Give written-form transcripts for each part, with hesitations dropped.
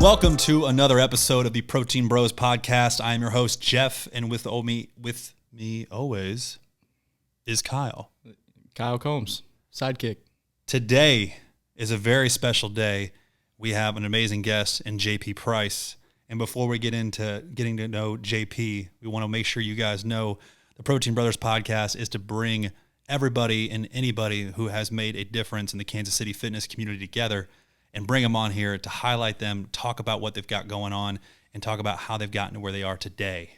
Welcome to another episode of the Protein Bros podcast. I am your host, Jeff, and with me always is Kyle. Kyle Combs, sidekick. Today is a very special day. We have an amazing guest in JP Price. And before we get into getting to know JP, we want to make sure you guys know the Protein Brothers podcast is to bring everybody and anybody who has made a difference in the Kansas City fitness community together and bring them on here to highlight them, talk about what they've got going on, and talk about how they've gotten to where they are today.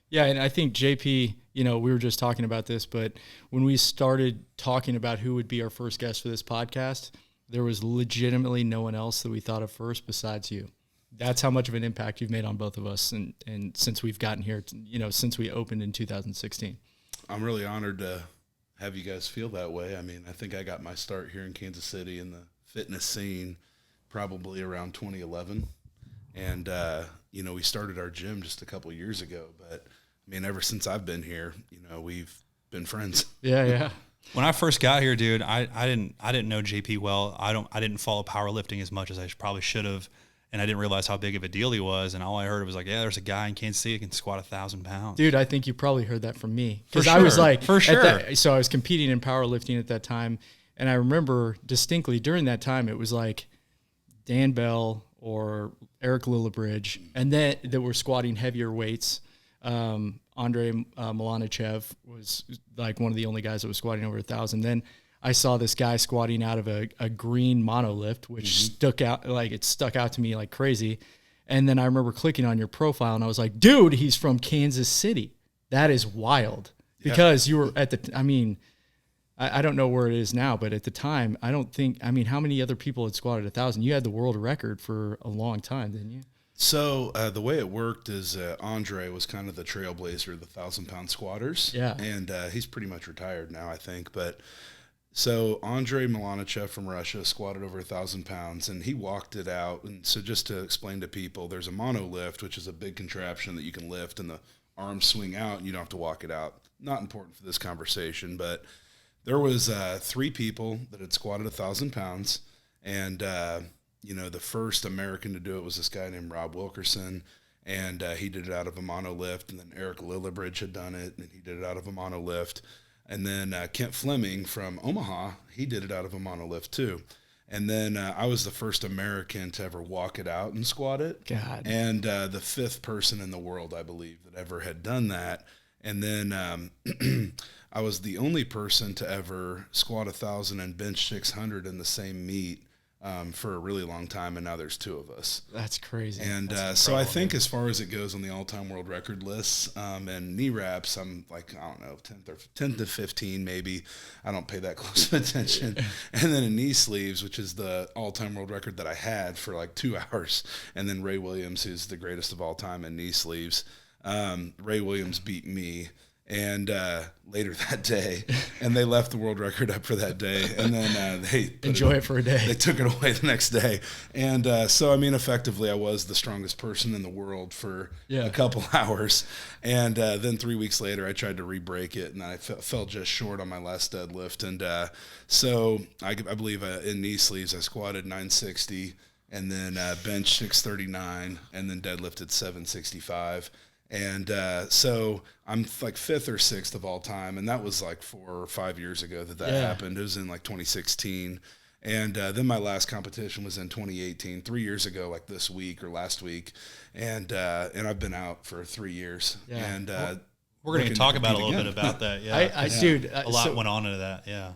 Yeah, and I think JP, we were just talking about this, but when we started talking about who would be our first guest for this podcast, there was legitimately no one else that we thought of first besides you. That's how much of an impact you've made on both of us, and since we've gotten here, since we opened in 2016. I'm really honored to have you guys feel that way. I mean, I think I got my start here in Kansas City in the fitness scene probably around 2011. And, we started our gym just a couple of years ago. But, I mean, ever since I've been here, we've been friends. Yeah. When I first got here, dude, I didn't know JP well. I didn't follow powerlifting as much as I probably should have. And I didn't realize how big of a deal he was. And all I heard was like, yeah, there's a guy in Kansas City that can squat 1,000 pounds. Dude, I think you probably heard that from me. Because I was like, for sure. So I was competing in powerlifting at that time. And I remember distinctly during that time, it was like Dan Bell or Eric Lillibridge, and then that were squatting heavier weights. Andrei Milanichev was like one of the only guys that was squatting over 1,000. Then I saw this guy squatting out of a green monolift, which stuck out to me like crazy. And then I remember clicking on your profile, and I was like, dude, he's from Kansas City. That is wild. Because you were at the, I don't know where it is now, but at the time, how many other people had squatted 1,000? You had the world record for a long time, didn't you? So the way it worked is Andre was kind of the trailblazer of the 1,000-pound squatters. Yeah. And he's pretty much retired now, I think. But so Andrei Milanichev from Russia squatted over 1,000 pounds, and he walked it out. And so just to explain to people, there's a monolift, which is a big contraption that you can lift, and the arms swing out, and you don't have to walk it out. Not important for this conversation, but there was 3 people that had squatted 1,000 pounds, and the first American to do it was this guy named Rob Wilkerson, and he did it out of a monolift. And then Eric Lillibridge had done it, and he did it out of a monolift. And then Kent Fleming from Omaha, he did it out of a monolift too. And then I was the first American to ever walk it out and squat it. God. And the 5th person in the world, I believe, that ever had done that. And then I was the only person to ever squat 1,000 and bench 600 in the same meet for a really long time, and now there's 2 of us. That's crazy. And so I think as far as it goes on the all-time world record lists and knee wraps, I'm like, I don't know, 10 to 15 maybe. I don't pay that close of attention. And then in knee sleeves, which is the all-time world record that I had for like 2 hours, and then Ray Williams, who's the greatest of all time in knee sleeves. Ray Williams beat me. And later that day, and they left the world record up for that day, and then they enjoy it for a day. They took it away the next day, and so effectively, I was the strongest person in the world for a couple hours, and then 3 weeks later, I tried to re-break it, and I fell just short on my last deadlift, and so I believe in knee sleeves, I squatted 960, and then bench 639, and then deadlifted 765. And so I'm like 5th or 6th of all time, and that was like 4 or 5 years ago that happened. It was in like 2016, and then my last competition was in 2018, 3 years ago, like this week or last week, and I've been out for 3 years. Yeah. And we're going to talk about a little bit about that. Yeah, dude, a lot went on into that. Yeah,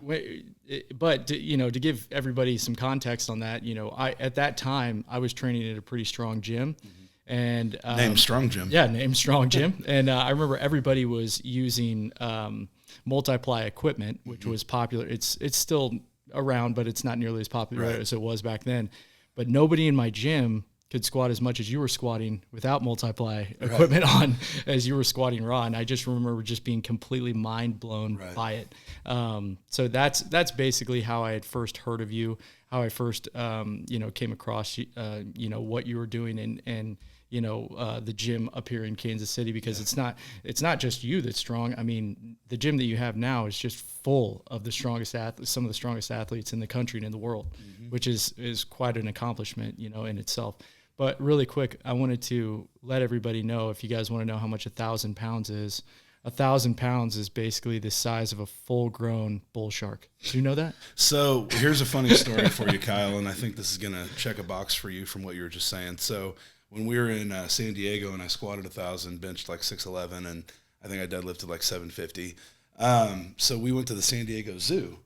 but to give everybody some context on that, at that time I was training at a pretty strong gym. Mm-hmm. And named Strong Gym. Yeah, named Strong Gym. And I remember everybody was using multiply equipment, which was popular. It's still around, but it's not nearly as popular as it was back then. But nobody in my gym could squat as much as you were squatting without multiply equipment on as you were squatting raw. And I just remember just being completely mind blown by it. So that's basically how I had first heard of you, how I first, came across, what you were doing and the gym up here in Kansas City, because it's not just you that's strong. I mean, the gym that you have now is just full of the strongest athletes, some of the strongest athletes in the country and in the world, which is quite an accomplishment, in itself. But really quick, I wanted to let everybody know, if you guys want to know how much 1,000 pounds is, 1,000 pounds is basically the size of a full-grown bull shark. Do you know that? So here's a funny story for you, Kyle, and I think this is going to check a box for you from what you were just saying. So when we were in San Diego and I squatted 1,000, benched like 611, and I think I deadlifted like 750. So we went to the San Diego Zoo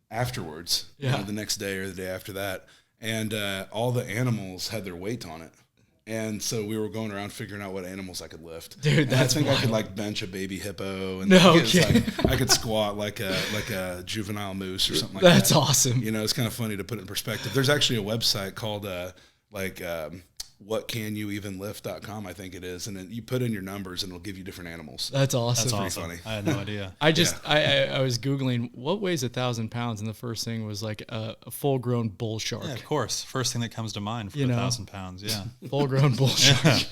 afterwards, the next day or the day after that, and all the animals had their weight on it. And so we were going around figuring out what animals I could lift. Dude, that's wild. I could like bench a baby hippo, and No, okay. I could squat like a juvenile moose or something like that. That's awesome. It's kind of funny to put it in perspective. There's actually a website called whatcanyouevenlift.com, I think it is, and then you put in your numbers and it'll give you different animals. That's awesome. That's pretty awesome. funny. I had no idea. I was Googling what weighs 1,000 pounds, and the first thing was like a full-grown bull shark. Yeah, of course. First thing that comes to mind for 1,000 pounds. Yeah. Full-grown bull shark.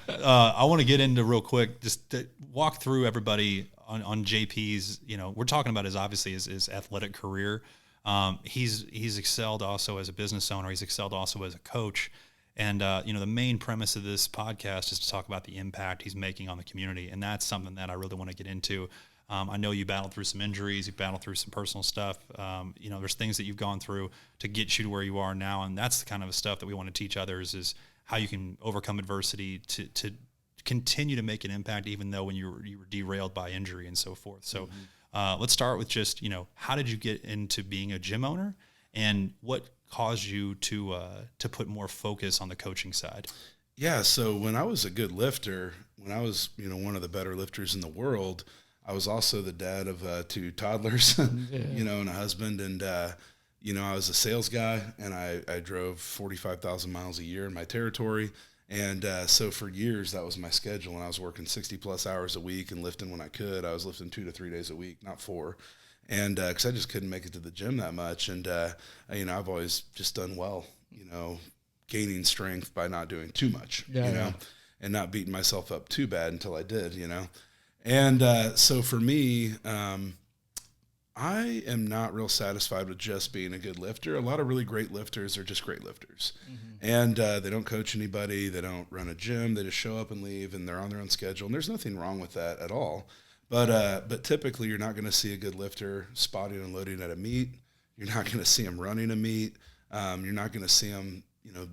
I want to get into real quick, just to walk through everybody on JP's, we're talking about his athletic career. He's excelled also as a business owner. He's excelled also as a coach. And, the main premise of this podcast is to talk about the impact he's making on the community. And that's something that I really want to get into. I know you battled through some injuries, you battled through some personal stuff. There's things that you've gone through to get you to where you are now. And that's the kind of stuff that we want to teach others, is how you can overcome adversity to continue to make an impact, even though when you were derailed by injury and so forth. So let's start with just, how did you get into being a gym owner, and what caused you to put more focus on the coaching side? Yeah, so when I was a good lifter, when I was, one of the better lifters in the world, I was also the dad of 2 toddlers, and a husband. And, I was a sales guy, and I drove 45,000 miles a year in my territory. And so for years, that was my schedule, and I was working 60-plus hours a week and lifting when I could. I was lifting 2 to 3 days a week, not 4. And because I just couldn't make it to the gym that much. And, I've always just done well, gaining strength by not doing too much, and not beating myself up too bad until I did, And so for me, I am not real satisfied with just being a good lifter. A lot of really great lifters are just great lifters. And they don't coach anybody. They don't run a gym. They just show up and leave, and they're on their own schedule. And there's nothing wrong with that at all. But typically you're not going to see a good lifter spotting and loading at a meet. You're not going to see them running a meet. You're not going to see them,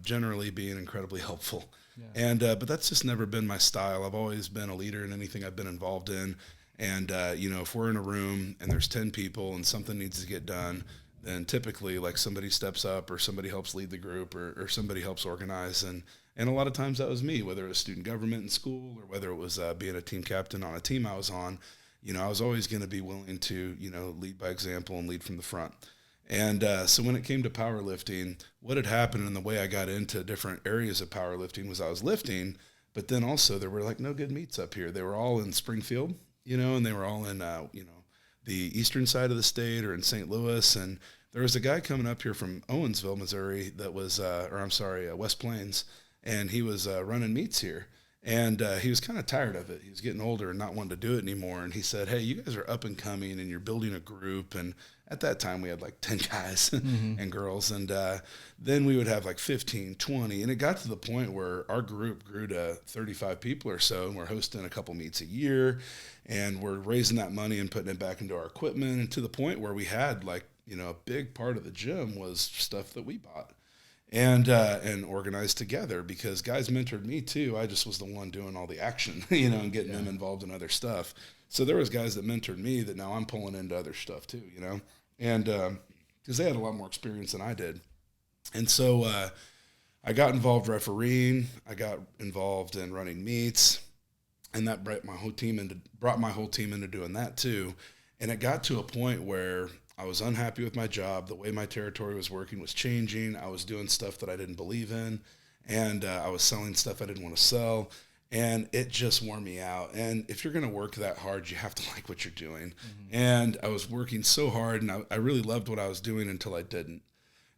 generally being incredibly helpful. Yeah. And but that's just never been my style. I've always been a leader in anything I've been involved in. And if we're in a room and there's 10 people and something needs to get done, then typically like somebody steps up, or somebody helps lead the group, or somebody helps organize. And a lot of times that was me, whether it was student government in school, or whether it was being a team captain on a team I was on. I was always going to be willing to, lead by example and lead from the front. And so when it came to powerlifting, what had happened, and the way I got into different areas of powerlifting, was I was lifting, but then also there were like no good meets up here. They were all in Springfield, and they were all in, the eastern side of the state, or in St. Louis. And there was a guy coming up here from Owensville, Missouri, that was, West Plains, and he was running meets here. And he was kind of tired of it. He was getting older and not wanting to do it anymore. And he said, hey, you guys are up and coming, and you're building a group. And at that time, we had like 10 guys and girls. And then we would have like 15, 20. And it got to the point where our group grew to 35 people or so. And we're hosting a couple meets a year. And we're raising that money and putting it back into our equipment. And to the point where we had like, a big part of the gym was stuff that we bought. And organized together, because guys mentored me too. I just was the one doing all the action, and getting them involved in other stuff. So there was guys that mentored me that now I'm pulling into other stuff too, and because they had a lot more experience than I did. And so I got involved refereeing. I got involved in running meets, and that brought my whole team into doing that too. And it got to a point where I was unhappy with my job. The way my territory was working was changing. I was doing stuff that I didn't believe in, and I was selling stuff I didn't want to sell, and it just wore me out. And if you're going to work that hard, you have to like what you're doing. And I was working so hard, and I really loved what I was doing until I didn't.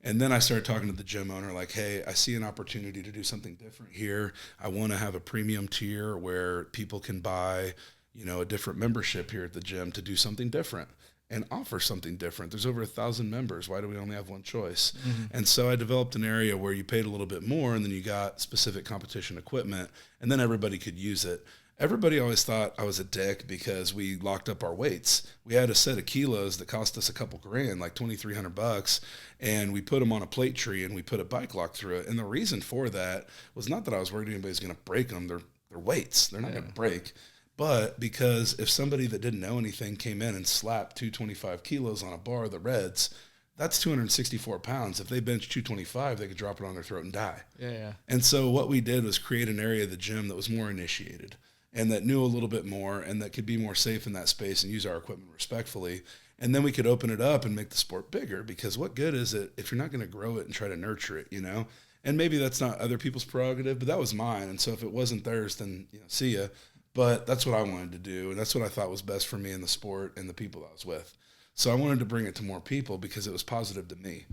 And then I started talking to the gym owner, like, hey, I see an opportunity to do something different here. I want to have a premium tier where people can buy, a different membership here at the gym to do something different and offer something different. There's over 1,000 members. Why do we only have one choice? And so I developed an area where you paid a little bit more and then you got specific competition equipment and then everybody could use it. Everybody always thought I was a dick because we locked up our weights. We had a set of kilos that cost us a couple grand, like $2,300, and we put them on a plate tree and we put a bike lock through it. And the reason for that was not that I was worried anybody's going to break them. They're weights. They're not going to break. But because if somebody that didn't know anything came in and slapped 225 kilos on a bar of the Reds, that's 264 pounds. If they bench 225, they could drop it on their throat and die. Yeah. And so what we did was create an area of the gym that was more initiated and that knew a little bit more and that could be more safe in that space and use our equipment respectfully. And then we could open it up and make the sport bigger, because what good is it if you're not going to grow it and try to nurture it, And maybe that's not other people's prerogative, but that was mine. And so if it wasn't theirs, then see ya. But that's what I wanted to do, and that's what I thought was best for me in the sport and the people I was with. So I wanted to bring it to more people because it was positive to me.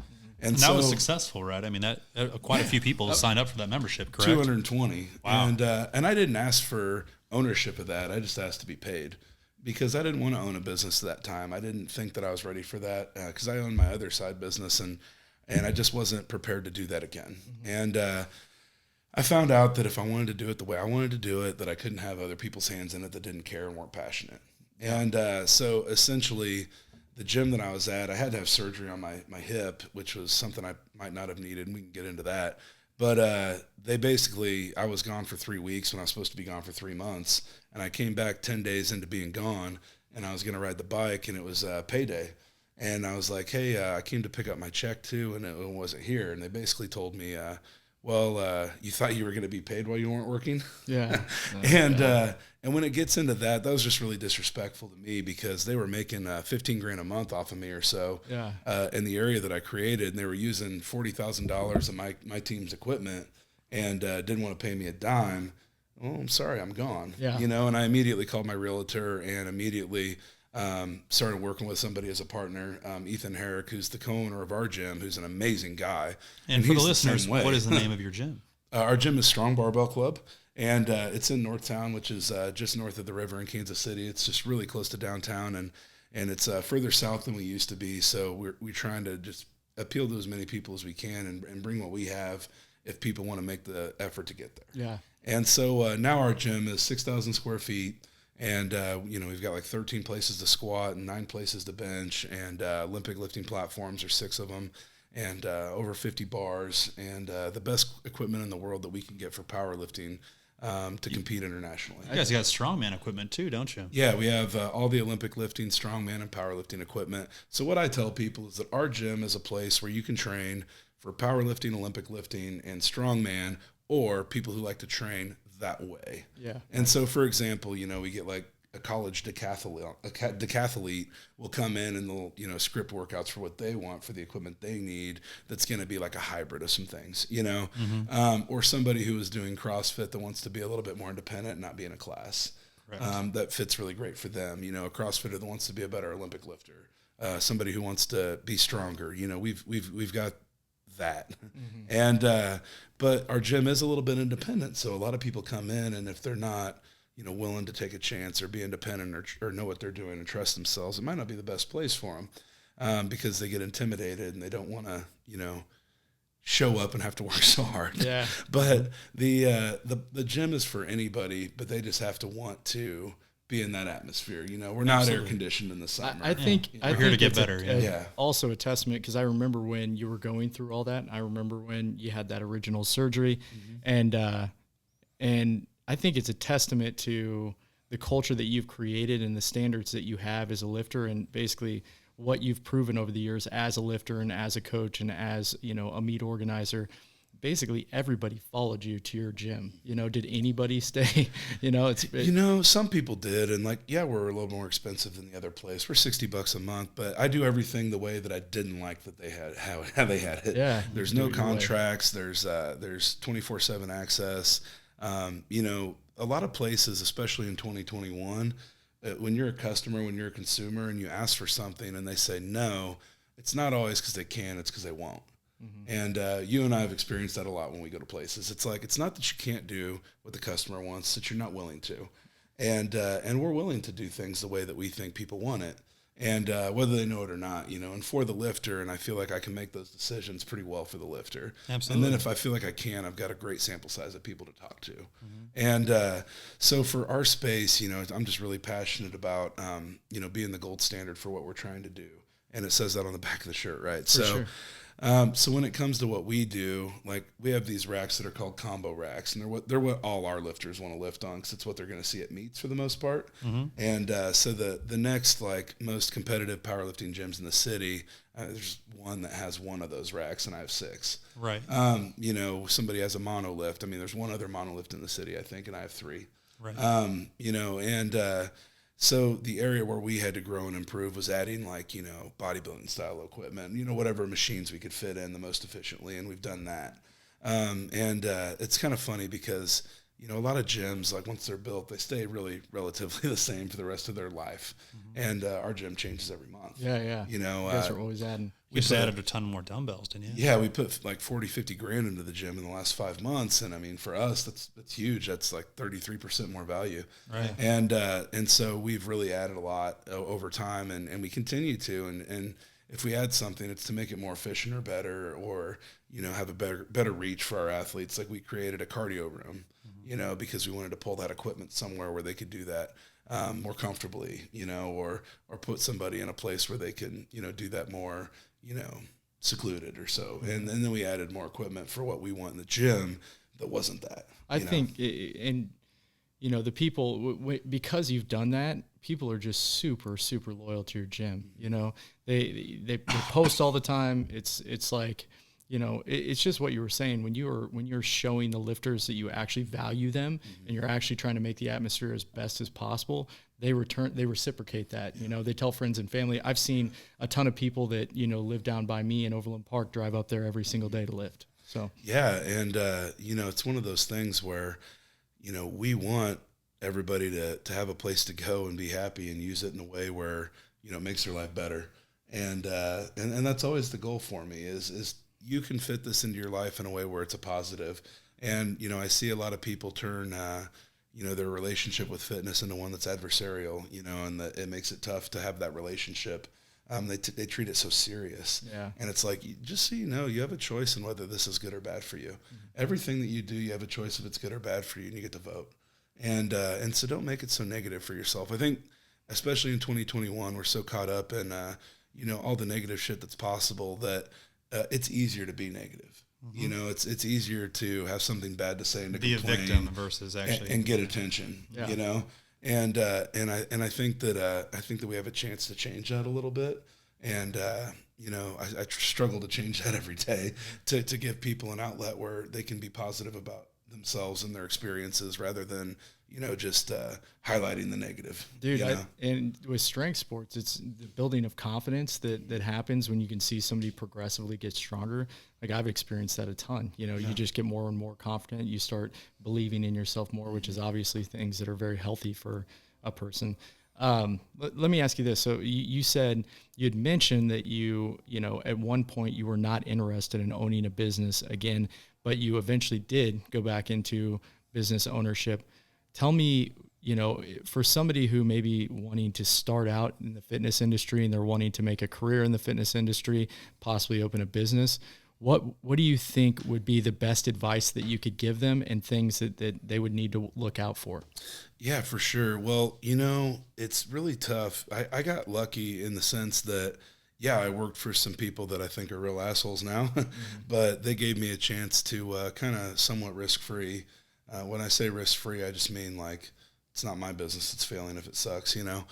And that was successful, right? I mean, that quite a few people signed up for that membership, correct? 220. Wow. And I didn't ask for ownership of that. I just asked to be paid because I didn't want to own a business at that time. I didn't think that I was ready for that because I owned my other side business, and I just wasn't prepared to do that again. And I found out that if I wanted to do it the way I wanted to do it, that I couldn't have other people's hands in it that didn't care and weren't passionate. And so essentially the gym that I was at, I had to have surgery on my hip, which was something I might not have needed, and we can get into that. But I was gone for 3 weeks when I was supposed to be gone for 3 months. And I came back 10 days into being gone, and I was going to ride the bike, and it was payday. And I was like, hey, I came to pick up my check too, and it wasn't here. And they basically told me, you thought you were going to be paid while you weren't working? Yeah. And when it gets into that was just really disrespectful to me because they were making $15,000 a month off of me or so in the area that I created, and they were using $40,000 of my team's equipment and didn't want to pay me a dime. Well, I'm sorry, I'm gone. Yeah. And I immediately called my realtor and immediately started working with somebody as a partner, Ethan Herrick, who's the co-owner of our gym, who's an amazing guy. And for the listeners, what is the name of your gym? Our gym is Strong Barbell Club, and it's in Northtown, which is just north of the river in Kansas City. It's just really close to downtown, and it's further south than we used to be. So we're trying to just appeal to as many people as we can and bring what we have if people want to make the effort to get there. Yeah. And so now our gym is 6,000 square feet. And, we've got like 13 places to squat and 9 places to bench, and Olympic lifting platforms are 6 of them, and over 50 bars, and the best equipment in the world that we can get for powerlifting to compete internationally. You guys got strongman equipment too, don't you? Yeah, we have all the Olympic lifting, strongman, and powerlifting equipment. So what I tell people is that our gym is a place where you can train for powerlifting, Olympic lifting, and strongman, or people who like to train that way. Yeah. And so, for example, we get like a college decathlete will come in and they'll, script workouts for what they want for the equipment they need. That's going to be like a hybrid of some things, or somebody who is doing CrossFit that wants to be a little bit more independent and not be in a class. That fits really great for them. A CrossFitter that wants to be a better Olympic lifter, somebody who wants to be stronger. We've got that. And but our gym is a little bit independent, so a lot of people come in, and if they're not willing to take a chance or be independent or know what they're doing and trust themselves, it might not be the best place for them because they get intimidated and they don't want to show up and have to work so hard. Yeah. But the gym is for anybody, but they just have to want to be in that atmosphere. We're not air conditioned in the summer. I think we're here to get better. Also a testament, because I remember when you were going through all that. I remember when you had that original surgery, and I think it's a testament to the culture that you've created and the standards that you have as a lifter, and basically what you've proven over the years as a lifter and as a coach and as a meet organizer. Basically everybody followed you to your gym. Did anybody stay? Some people did, and we're a little more expensive than the other place. We're $60 a month, but I do everything the way that I didn't like that they had how they had it. Yeah, there's no contracts. There's 24/7 access. A lot of places, especially in 2021, when you're a customer, when you're a consumer, and you ask for something and they say no, it's not always because they can, it's because they won't. And you and I have experienced that a lot when we go to places. It's like, it's not that you can't do what the customer wants, that you're not willing to. And we're willing to do things the way that we think people want it. And whether they know it or not, you know, and for the lifter, and I feel like I can make those decisions pretty well for the lifter. Absolutely. And then if I feel like I can, I've got a great sample size of people to talk to. And so for our space, you know, I'm just really passionate about, you know, being the gold standard for what we're trying to do. And it says that on the back of the shirt, right? For sure. So when it comes to what we do, like we have these racks that are called combo racks, and they're what all our lifters want to lift on, because it's what they're going to see at meets for the most part. And so the next like most competitive powerlifting gyms in the city, there's one that has one of those racks, and I have 6. Right. You know, somebody has a monolift. I mean, there's one other monolift in the city, I think, and I have 3. Right. You know, and so the area where we had to grow and improve was adding, like, you know, bodybuilding style equipment, you know, whatever machines we could fit in the most efficiently, and we've done that. It's kind of funny because, you know, a lot of gyms, like once they're built, they stay really relatively the same for the rest of their life. And our gym changes every month. Yeah. You know, You guys are always adding. You just added a ton more dumbbells, didn't you? Yeah, we put like 40, 50 grand into the gym in the last 5 months. And I mean, for us, that's huge. That's like 33% more value. Right. And so we've really added a lot over time, and we continue to, and if we add something, it's to make it more efficient or better, or, you know, have a better reach for our athletes. Like we created a cardio room, you know, because we wanted to pull that equipment somewhere where they could do that more comfortably, you know, or put somebody in a place where they can, you know, do that more, you know, secluded or so. And then we added more equipment for what we want in the gym that wasn't that. I think, and, you know, the people, because you've done that, people are just super, super loyal to your gym. You know, they post all the time. It's like, you know, it's just what you were saying when you're showing the lifters that you actually value them, and you're actually trying to make the atmosphere as best as possible. They reciprocate that. You know, they tell friends and family. I've seen a ton of people that, you know, live down by me in Overland Park drive up there every single day to lift. So yeah, and you know, it's one of those things where, you know, we want everybody to have a place to go and be happy and use it in a way where, you know, makes their life better. And that's always the goal for me is you can fit this into your life in a way where it's a positive. And, you know, I see a lot of people turn, you know, their relationship with fitness into one that's adversarial, you know, and that it makes it tough to have that relationship. They treat it so serious. Yeah. And it's like, just so you know, you have a choice in whether this is good or bad for you. Everything that you do, you have a choice if it's good or bad for you, and you get to vote. And so don't make it so negative for yourself. I think, especially in 2021, we're so caught up in, you know, all the negative shit that's possible that it's easier to be negative. You know, it's easier to have something bad to say and to be complain a victim versus actually and get attention. You know, and I think that we have a chance to change that a little bit. And you know, I struggle to change that every day to give people an outlet where they can be positive about themselves and their experiences rather than, you know, just highlighting the negative. Dude, and with strength sports, it's the building of confidence that happens when you can see somebody progressively get stronger. Like I've experienced that a ton. You know, you just get more and more confident. You start believing in yourself more, which is obviously things that are very healthy for a person. Let me ask you this. So you said you'd mentioned that you know, at one point you were not interested in owning a business again, but you eventually did go back into business ownership. Tell me, you know, for somebody who may be wanting to start out in the fitness industry and they're wanting to make a career in the fitness industry, possibly open a business, what do you think would be the best advice that you could give them and things that they would need to look out for? Yeah, for sure. Well, you know, it's really tough. I got lucky in the sense that, yeah, I worked for some people that I think are real assholes now, but they gave me a chance to kind of somewhat risk-free. When I say risk-free, I just mean like it's not my business. It's failing if it sucks, you know.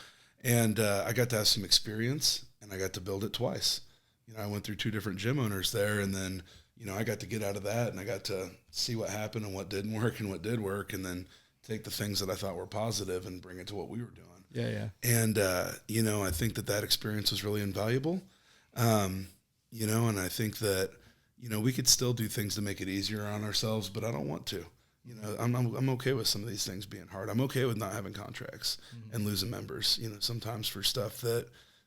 And I got to have some experience, and I got to build it twice. You know, I went through 2 different gym owners there, and then, you know, I got to get out of that, and I got to see what happened and what didn't work and what did work, and then take the things that I thought were positive and bring it to what we were doing. Yeah. And, you know, I think that experience was really invaluable. You know, and I think that, you know, we could still do things to make it easier on ourselves, but I don't want to. You know, I'm okay with some of these things being hard. I'm okay with not having contracts and losing members, you know, sometimes for stuff that,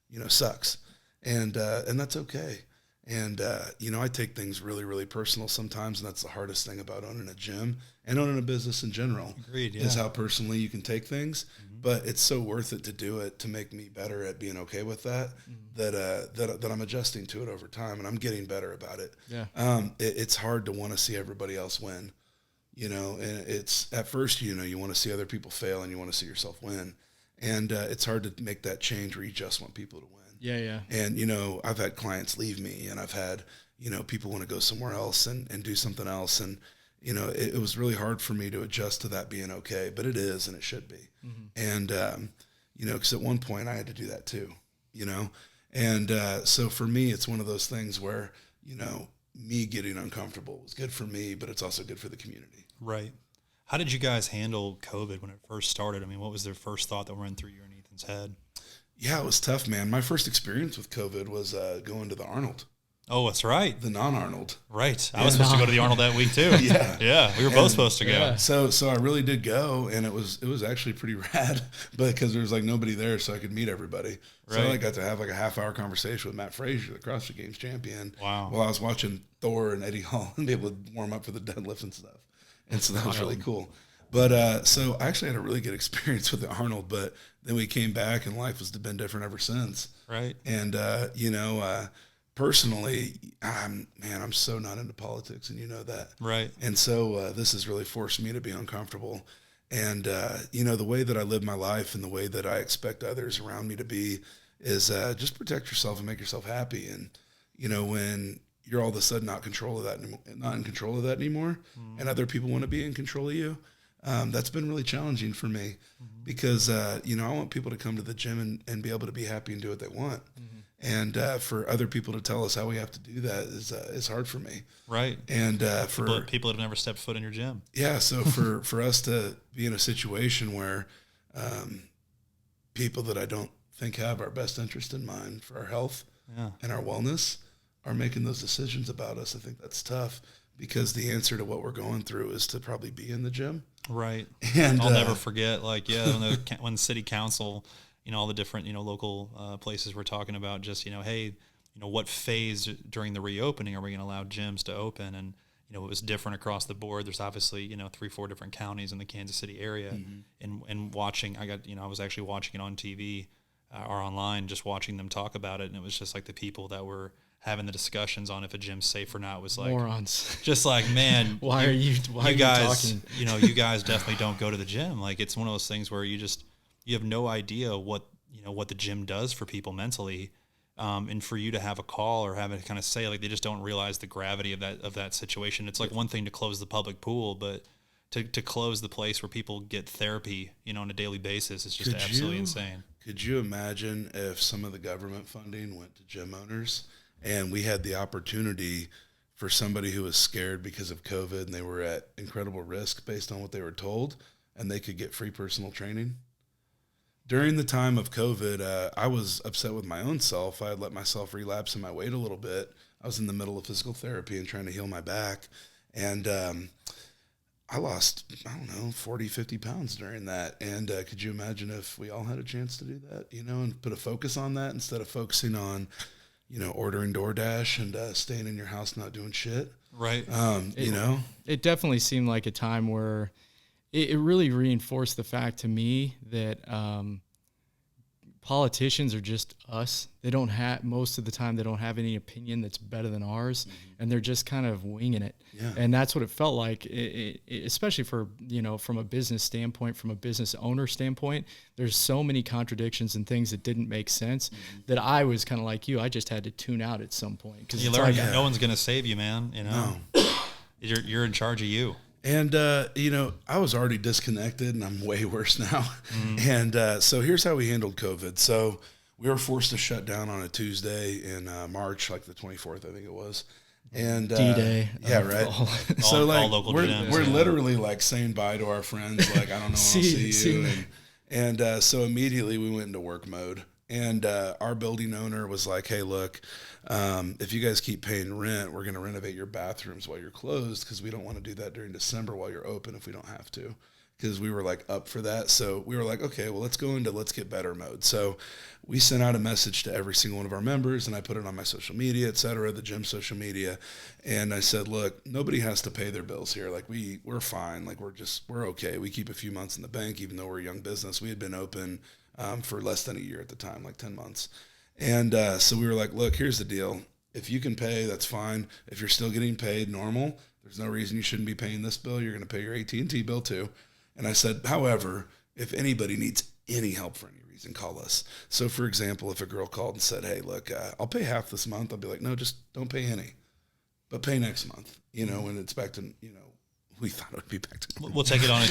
you know, sucks. And that's okay. And, I take things really, really personal sometimes, and that's the hardest thing about owning a gym and owning a business in general. Agreed, yeah. Is how personally you can take things. But it's so worth it to do it, to make me better at being okay with that, that I'm adjusting to it over time, and I'm getting better about it. Yeah. It's hard to want to see everybody else win, and it's at first, you want to see other people fail and you want to see yourself win. And it's hard to make that change where you just want people to win. Yeah, yeah. And, I've had clients leave me, and I've had, people want to go somewhere else and do something else. And, it was really hard for me to adjust to that being okay, but it is, and it should be. And, because at one point I had to do that too, and so for me, it's one of those things where, me getting uncomfortable was good for me, but it's also good for the community. Right. How did you guys handle COVID when it first started? I mean, what was the first thought that went through your and Ethan's head? Yeah, it was tough, man. My first experience with COVID was going to the Arnold. Oh, that's right. The non-Arnold. Right. I was supposed to go to the Arnold that week too. Yeah. Yeah. We were both supposed to go. Yeah. So I really did go, and it was actually pretty rad, because there was like nobody there, so I could meet everybody. So Right. I got to have like a half-hour conversation with Matt Frazier, the CrossFit Games champion. Wow. While I was watching Thor and Eddie Hall and be able to warm up for the deadlift and stuff. And so that was really cool. But so I actually had a really good experience with the Arnold, but then we came back and life has been different ever since. Right. And, personally, I'm so not into politics, and you know that. Right. And so this has really forced me to be uncomfortable. And, the way that I live my life and the way that I expect others around me to be is just protect yourself and make yourself happy. And, when you're all of a sudden not in control of that anymore, and other people want to be in control of you, that's been really challenging for me, because, I want people to come to the gym and be able to be happy and do what they want. And for other people to tell us how we have to do that is hard for me. Right. And for people that have never stepped foot in your gym. yeah, so for us to be in a situation where people that I don't think have our best interest in mind for our health and our wellness are making those decisions about us, I think that's tough, because the answer to what we're going through is to probably be in the gym. Right. And I'll never forget, when city council, all the different, local places we're talking about, just, hey, what phase during the reopening are we going to allow gyms to open? And, it was different across the board. There's obviously, 3-4 different counties in the Kansas City area. And watching, I was actually watching it on TV or online, just watching them talk about it. And it was just like the people that were having the discussions on if a gym's safe or not was like morons. Just like, man, why are you guys talking? You guys definitely don't go to the gym. Like, it's one of those things where you have no idea what the gym does for people mentally, and for you to have a call or have it kind of say, like, they just don't realize the gravity of that situation. It's like one thing to close the public pool, but to close the place where people get therapy, on a daily basis is just absolutely insane. Could you imagine if some of the government funding went to gym owners, and we had the opportunity for somebody who was scared because of COVID and they were at incredible risk based on what they were told, and they could get free personal training? During the time of COVID, I was upset with my own self. I had let myself relapse in my weight a little bit. I was in the middle of physical therapy and trying to heal my back. And I lost, 40, 50 pounds during that. And could you imagine if we all had a chance to do that, and put a focus on that instead of focusing on, ordering DoorDash and staying in your house not doing shit? Right. It definitely seemed like a time where it really reinforced the fact to me that politicians are just us. They don't have, most of the time, they don't have any opinion that's better than ours, and they're just kind of winging it. Yeah. And that's what it felt like, especially for, from a business standpoint, from a business owner standpoint. There's so many contradictions and things that didn't make sense that I was kind of like you. I just had to tune out at some point. Because You learn no one's going to save you, man. No. You're in charge of you. And, I was already disconnected, and I'm way worse now. And so here's how we handled COVID. So we were forced to shut down on a Tuesday in March, like the 24th, I think it was. And D-Day. Yeah, right. All local we're gyms, literally like saying bye to our friends. Like, I don't know when I'll see you. And so immediately we went into work mode. And our building owner was like, hey, look, if you guys keep paying rent, we're going to renovate your bathrooms while you're closed, because we don't want to do that during December while you're open if we don't have to. because we were like up for that. So we were like, okay, well, let's go into let's get better mode. So we sent out a message to every single one of our members, and I put it on my social media, et cetera, the gym social media. And I said, look, nobody has to pay their bills here. Like we're fine. Like we're okay. We keep a few months in the bank, even though we're a young business. We had been open for less than a year at the time, like 10 months. And so we were like, look, here's the deal. If you can pay, that's fine. If you're still getting paid normal, there's no reason you shouldn't be paying this bill. You're going to pay your AT&T bill too. And I said, however, if anybody needs any help for any reason, call us. So for example, if a girl called and said, hey, look, I'll pay half this month, I'll be like, no, just don't pay any, but pay next month, when it's back to, we thought it would be back to normal. We'll take it on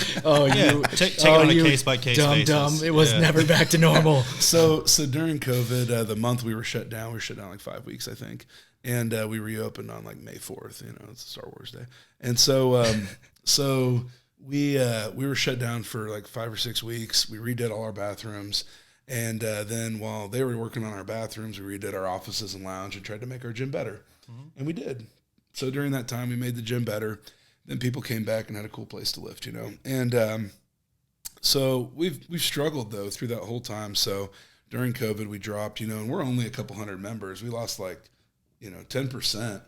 take it on a case by case basis. It was never back to normal. So during COVID, the month we were shut down like 5 weeks, I think. And we reopened on like May 4th, it's Star Wars Day. And so, we were shut down for like 5 or 6 weeks. We redid all our bathrooms. And then while they were working on our bathrooms, we redid our offices and lounge and tried to make our gym better. Mm-hmm. And we did. So during that time, we made the gym better. Then people came back and had a cool place to lift, And so we've struggled, though, through that whole time. So during COVID, we dropped, and we're only a couple hundred members. We lost like, 10%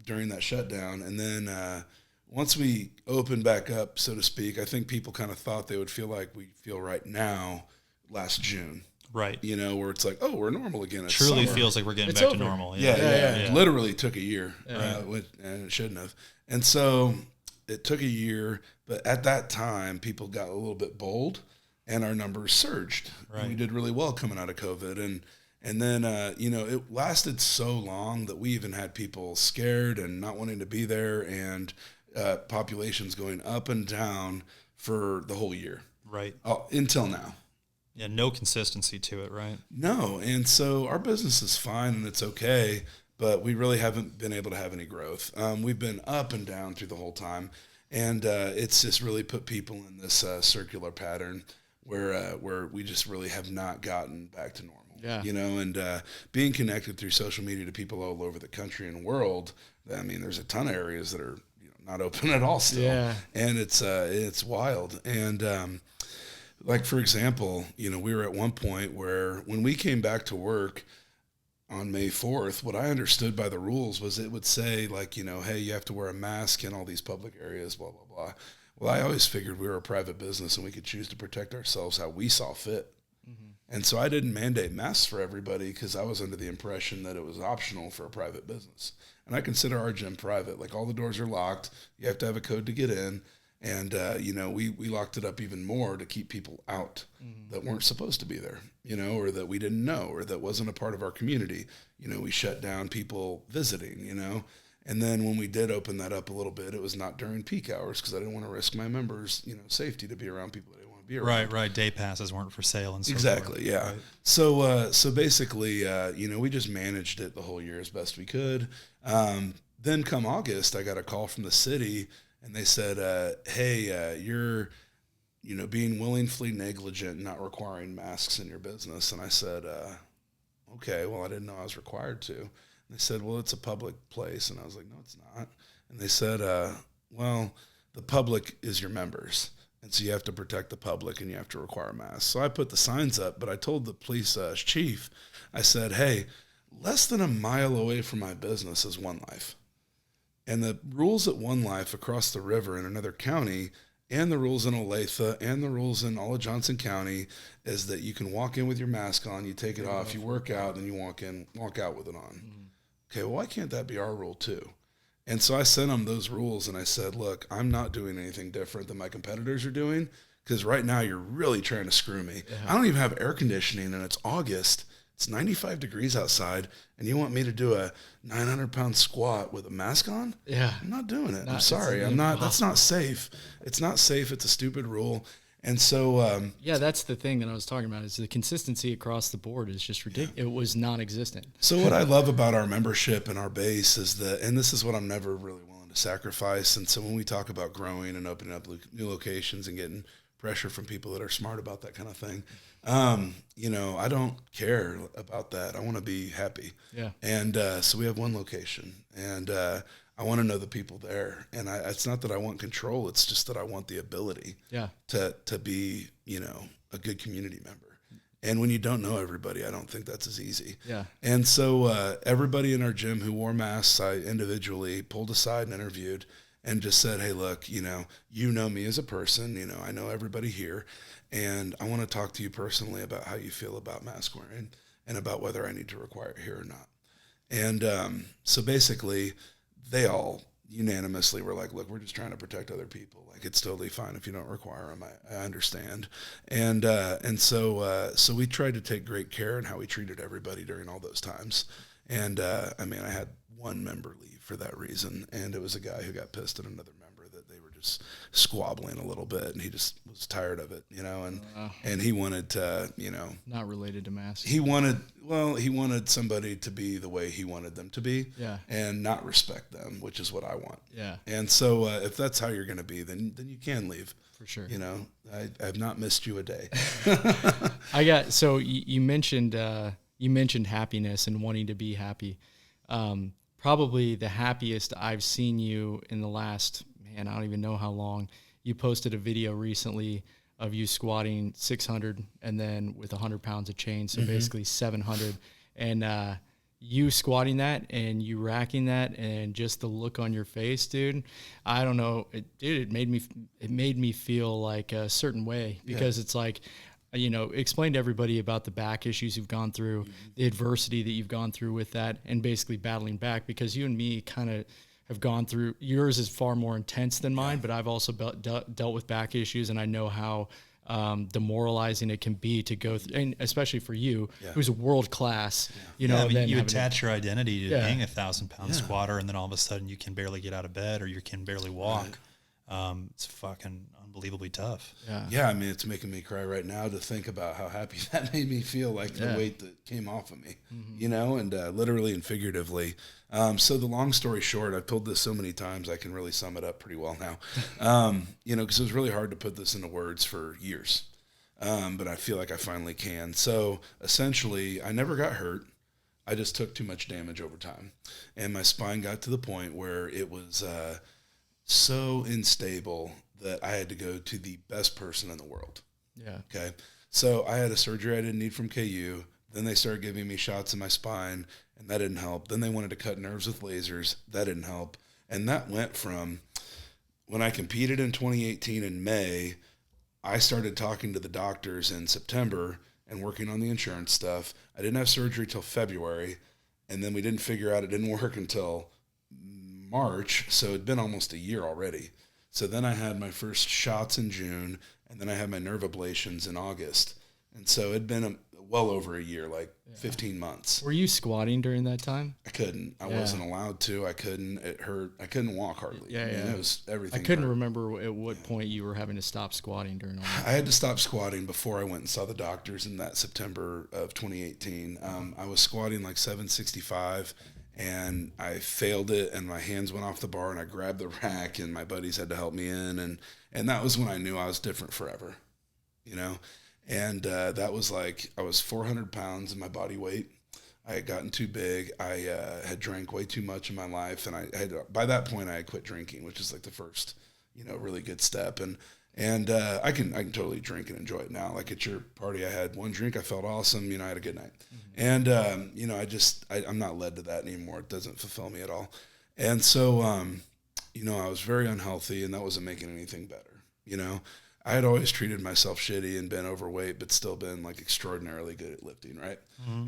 during that shutdown. And then once we opened back up, so to speak, I think people kind of thought they would feel like we feel right now last June. Right. Where it's like, oh, we're normal again. It's truly summer. Feels like we're getting back over. To normal. Yeah. It literally took a year, and it shouldn't have. And so it took a year, but at that time, people got a little bit bold, and our numbers surged. Right. And we did really well coming out of COVID. And then, it lasted so long that we even had people scared and not wanting to be there, and populations going up and down for the whole year. Right. Until now. Yeah, no consistency to it, right? No, and so our business is fine and it's okay, but we really haven't been able to have any growth. We've been up and down through the whole time, and it's just really put people in this circular pattern where we just really have not gotten back to normal. Yeah. And being connected through social media to people all over the country and world, I mean, there's a ton of areas that are not open at all still. Yeah. And it's wild. And like, for example, we were at one point where when we came back to work on May 4th, what I understood by the rules was it would say, like, hey, you have to wear a mask in all these public areas, blah, blah, blah. Well, I always figured we were a private business and we could choose to protect ourselves how we saw fit. Mm-hmm. And so I didn't mandate masks for everybody because I was under the impression that it was optional for a private business. And I consider our gym private. Like, all the doors are locked. You have to have a code to get in. And, we locked it up even more to keep people out that weren't supposed to be there, or that we didn't know, or that wasn't a part of our community. We shut down people visiting, And then when we did open that up a little bit, it was not during peak hours because I didn't want to risk my members, safety to be around people that I didn't want to be around. Right. Day passes weren't for sale and so exactly, forth. Yeah. Right. So basically, we just managed it the whole year as best we could. Then come August, I got a call from the city. And they said, hey, you're, being willfully negligent, not requiring masks in your business. And I said, okay, well, I didn't know I was required to. And they said, well, it's a public place. And I was like, no, it's not. And they said, well, the public is your members. And so you have to protect the public and you have to require masks. So I put the signs up, but I told the police chief, I said, hey, less than a mile away from my business is One Life. And the rules at One Life across the river in another county, and the rules in Olathe, and the rules in all of Johnson County, is that you can walk in with your mask on, you take it off, you work out, and you walk out with it on. Mm-hmm. Okay, well, why can't that be our rule too? And so I sent them those rules, and I said, look, I'm not doing anything different than my competitors are doing, because right now you're really trying to screw me. Yeah. I don't even have air conditioning, and it's August. It's 95 degrees outside, and you want me to do a 900-pound squat with a mask on? Yeah. I'm not doing it. I'm sorry. I'm not. That's not safe. It's not safe. It's a stupid rule. And so... that's the thing that I was talking about, is the consistency across the board is just ridiculous. Yeah. It was non-existent. So what I love about our membership and our base is that, and this is what I'm never really willing to sacrifice, and so when we talk about growing and opening up new locations and getting pressure from people that are smart about that kind of thing, I don't care about that. I want to be happy. Yeah. And so we have one location, and I want to know the people there. And it's not that I want control. It's just that I want the ability to be, you know, a good community member. And when you don't know everybody, I don't think that's as easy. Yeah. And so everybody in our gym who wore masks, I individually pulled aside and interviewed and just said, hey, look, you know me as a person, you know, I know everybody here, and I want to talk to you personally about how you feel about mask wearing and about whether I need to require it here or not. And so basically they all unanimously were like, look, we're just trying to protect other people. Like, it's totally fine if you don't require them. I understand. And so we tried to take great care in how we treated everybody during all those times. And I mean, I had one member leave for that reason, and it was a guy who got pissed at another member that they were just squabbling a little bit, and he just was tired of it, you know, and he wanted to, you know, not related to masks. He wanted somebody to be the way he wanted them to be, and not respect them, which is what I want. Yeah. And so if that's how you're going to be, then you can leave. For sure. You know, I've not missed you a day. So you mentioned happiness and wanting to be happy. Probably the happiest I've seen you in the last, I don't even know how long. You posted a video recently of you squatting 600 and then with 100 pounds of chain, so basically 700. And you squatting that and you racking that and just the look on your face, dude, I don't know, it made me feel like a certain way, because it's like, you know, explain to everybody about the back issues you've gone through, the adversity that you've gone through with that, and basically battling back, because you and me kind of have gone through, yours is far more intense than mine, but I've also dealt with back issues, and I know how demoralizing it can be to go through, and especially for you, who's a world class, you know. I mean, then you attach your identity to being a 1,000-pound squatter, and then all of a sudden you can barely get out of bed or you can barely walk. It's fucking unbelievably tough. Yeah, I mean, it's making me cry right now to think about how happy that made me feel, like the weight that came off of me, you know, and literally and figuratively. So the long story short, I've told this so many times, I can really sum it up pretty well now, you know, because it was really hard to put this into words for years, but I feel like I finally can. So essentially, I never got hurt. I just took too much damage over time, and my spine got to the point where it was so unstable that I had to go to the best person in the world. Yeah. Okay. So I had a surgery I didn't need from KU. Then they started giving me shots in my spine, and that didn't help. Then they wanted to cut nerves with lasers. That didn't help. And that went from when I competed in 2018 in May, I started talking to the doctors in September and working on the insurance stuff. I didn't have surgery till February, and then we didn't figure out it didn't work until March, so it'd been almost a year already. So then I had my first shots in June, and then I had my nerve ablations in August. And so it'd been well over a year, like 15 months. Were you squatting during that time? I couldn't. I wasn't allowed to. I couldn't. It hurt. I couldn't walk hardly. I mean, it was everything. I couldn't remember at what point you were having to stop squatting during all that. I had to stop squatting before I went and saw the doctors in that September of 2018. I was squatting like 765. And I failed it, and my hands went off the bar, and I grabbed the rack, and my buddies had to help me in, and that was when I knew I was different forever, you know. And that was like, I was 400 pounds in my body weight. I had gotten too big. I had drank way too much in my life, and I had, by that point I had quit drinking, which is like the first, you know, really good step. And I can totally drink and enjoy it now. Like at your party, I had one drink, I felt awesome, you know, I had a good night. And, you know, I'm not led to that anymore. It doesn't fulfill me at all. And so, you know, I was very unhealthy, and that wasn't making anything better. You know, I had always treated myself shitty and been overweight, but still been like extraordinarily good at lifting. Right.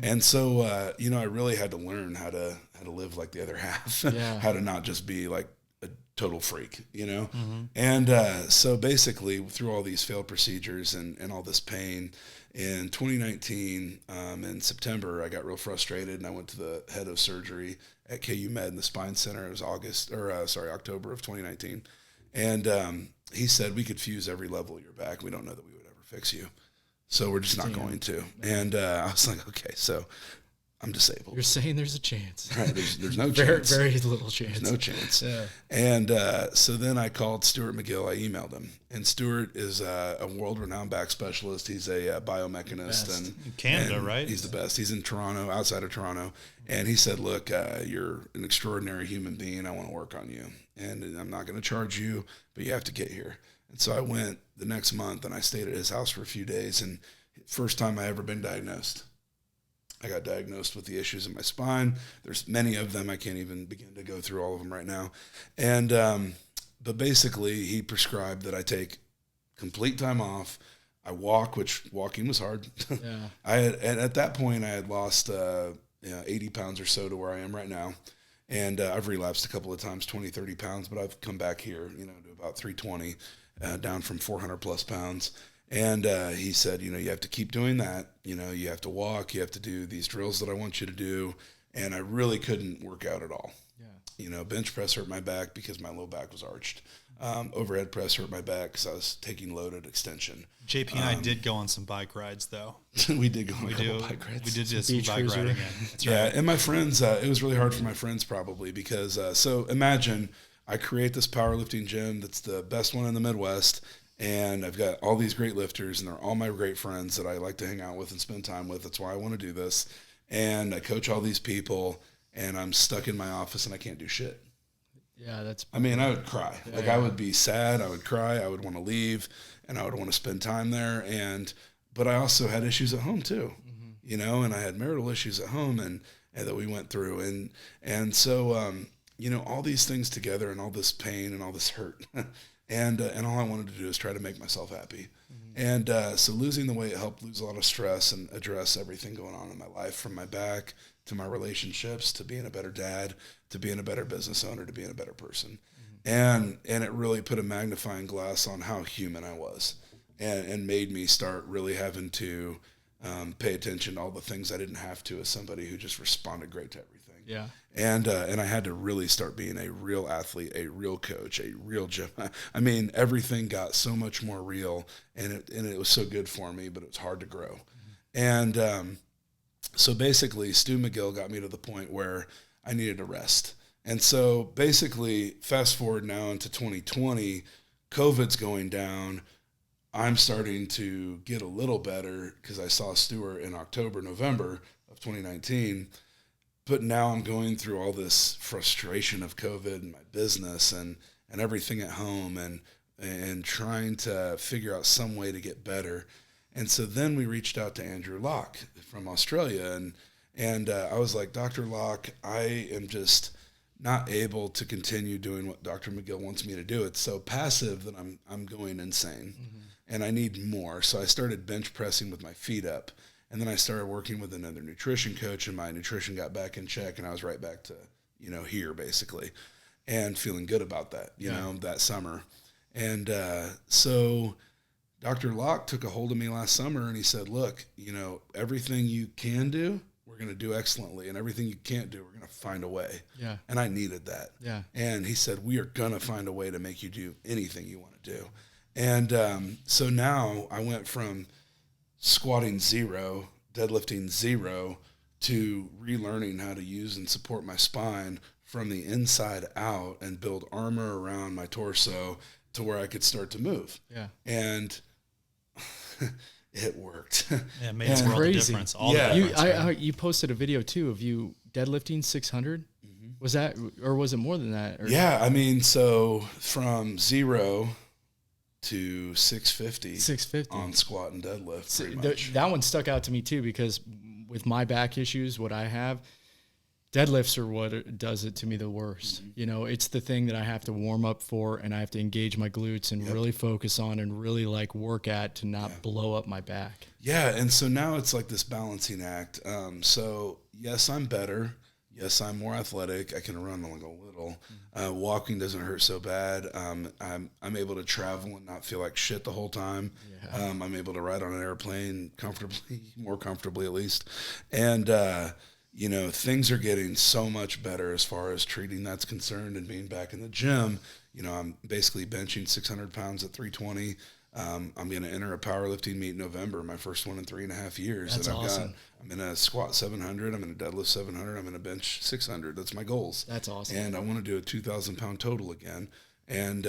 And so, you know, I really had to learn how to live like the other half, how to not just be like a total freak, you know? And, so basically through all these failed procedures and all this pain, in 2019, in September, I got real frustrated, and I went to the head of surgery at KU Med in the spine center. It was October of 2019. And he said, we could fuse every level of your back. We don't know that we would ever fix you. So we're just not going to. And I was like, okay. So I'm disabled. You're saying there's a chance. Right, there's no very, chance. very little chance. There's no chance. Yeah. And so then I called Stuart McGill. I emailed him. And Stuart is a world-renowned back specialist. He's a biomechanist. And in Canada, right? He's the best. He's in Toronto, outside of Toronto. And he said, look, you're an extraordinary human being. I want to work on you. And I'm not going to charge you, but you have to get here. And so I went the next month, and I stayed at his house for a few days. And first time I ever been diagnosed. I got diagnosed with the issues in my spine. There's many of them. I can't even begin to go through all of them right now. And but basically, he prescribed that I take complete time off. I walk, which walking was hard. Yeah. And at that point, I had lost 80 pounds or so to where I am right now. And I've relapsed a couple of times, 20, 30 pounds, but I've come back here, to about 320, down from 400 plus pounds. And he said, you have to keep doing that. You have to walk. You have to do these drills that I want you to do. And I really couldn't work out at all. Yeah. Bench press hurt my back because my low back was arched. Overhead press hurt my back because I was taking loaded extension. JP and I did go on some bike rides, though. We did go on a couple bike rides. We did just some bike riding. That's right. Yeah, and my friends, it was really hard for my friends probably because, so imagine I create this powerlifting gym that's the best one in the Midwest. And I've got all these great lifters, and they're all my great friends that I like to hang out with and spend time with. That's why I want to do this. And I coach all these people, and I'm stuck in my office, and I can't do shit. Yeah, I would cry. I would be sad. I would cry. I would want to leave, and I would want to spend time there. But I also had issues at home too, and I had marital issues at home, and that we went through, and so all these things together, and all this pain, and all this hurt. And all I wanted to do is try to make myself happy. And so losing the weight helped lose a lot of stress and address everything going on in my life, from my back to my relationships, to being a better dad, to being a better business owner, to being a better person. And it really put a magnifying glass on how human I was, and made me start really having to pay attention to all the things I didn't have to as somebody who just responded great to everything. Yeah. And I had to really start being a real athlete, a real coach, a real gym. Everything got so much more real, and it was so good for me, but it was hard to grow. And so basically, Stu McGill got me to the point where I needed a rest. And so basically, fast forward now into 2020, COVID's going down. I'm starting to get a little better because I saw Stuart in October, November of 2019. But now I'm going through all this frustration of COVID and my business and everything at home and trying to figure out some way to get better. And so then we reached out to Andrew Locke from Australia. And I was like, Dr. Locke, I am just not able to continue doing what Dr. McGill wants me to do. It's so passive that I'm going insane. And I need more. So I started bench pressing with my feet up. And then I started working with another nutrition coach, and my nutrition got back in check, and I was right back to, here basically, and feeling good about that, that summer. And so Dr. Locke took a hold of me last summer, and he said, look, everything you can do, we're going to do excellently, and everything you can't do, we're going to find a way. Yeah. And I needed that. Yeah. And he said, we are going to find a way to make you do anything you want to do. And so now I went from squatting 0, deadlifting 0, to relearning how to use and support my spine from the inside out and build armor around my torso to where I could start to move. Yeah. And it worked. Yeah, it made a world of difference. You posted a video too of you deadlifting 600. Was that, or was it more than that? Or? Yeah, so from 0 to 650 on squat and deadlift, pretty much. That one stuck out to me too, because with my back issues, what I have, deadlifts are what does it to me the worst. It's the thing that I have to warm up for, and I have to engage my glutes and really focus on and really work at to not blow up my back. Yeah, and so now it's like this balancing act. So yes, I'm better. Yes, I'm more athletic. I can run a little. Walking doesn't hurt so bad. I'm able to travel and not feel like shit the whole time. Yeah. I'm able to ride on an airplane comfortably, more comfortably at least. And, things are getting so much better as far as treating that's concerned and being back in the gym. I'm basically benching 600 pounds at 320. I'm going to enter a powerlifting meet in November, my first one in 3.5 years. That's and awesome. I'm going to squat 700. I'm going to deadlift 700. I'm going to bench 600. That's my goals. That's awesome. And I want to do a 2,000 pound total again. And,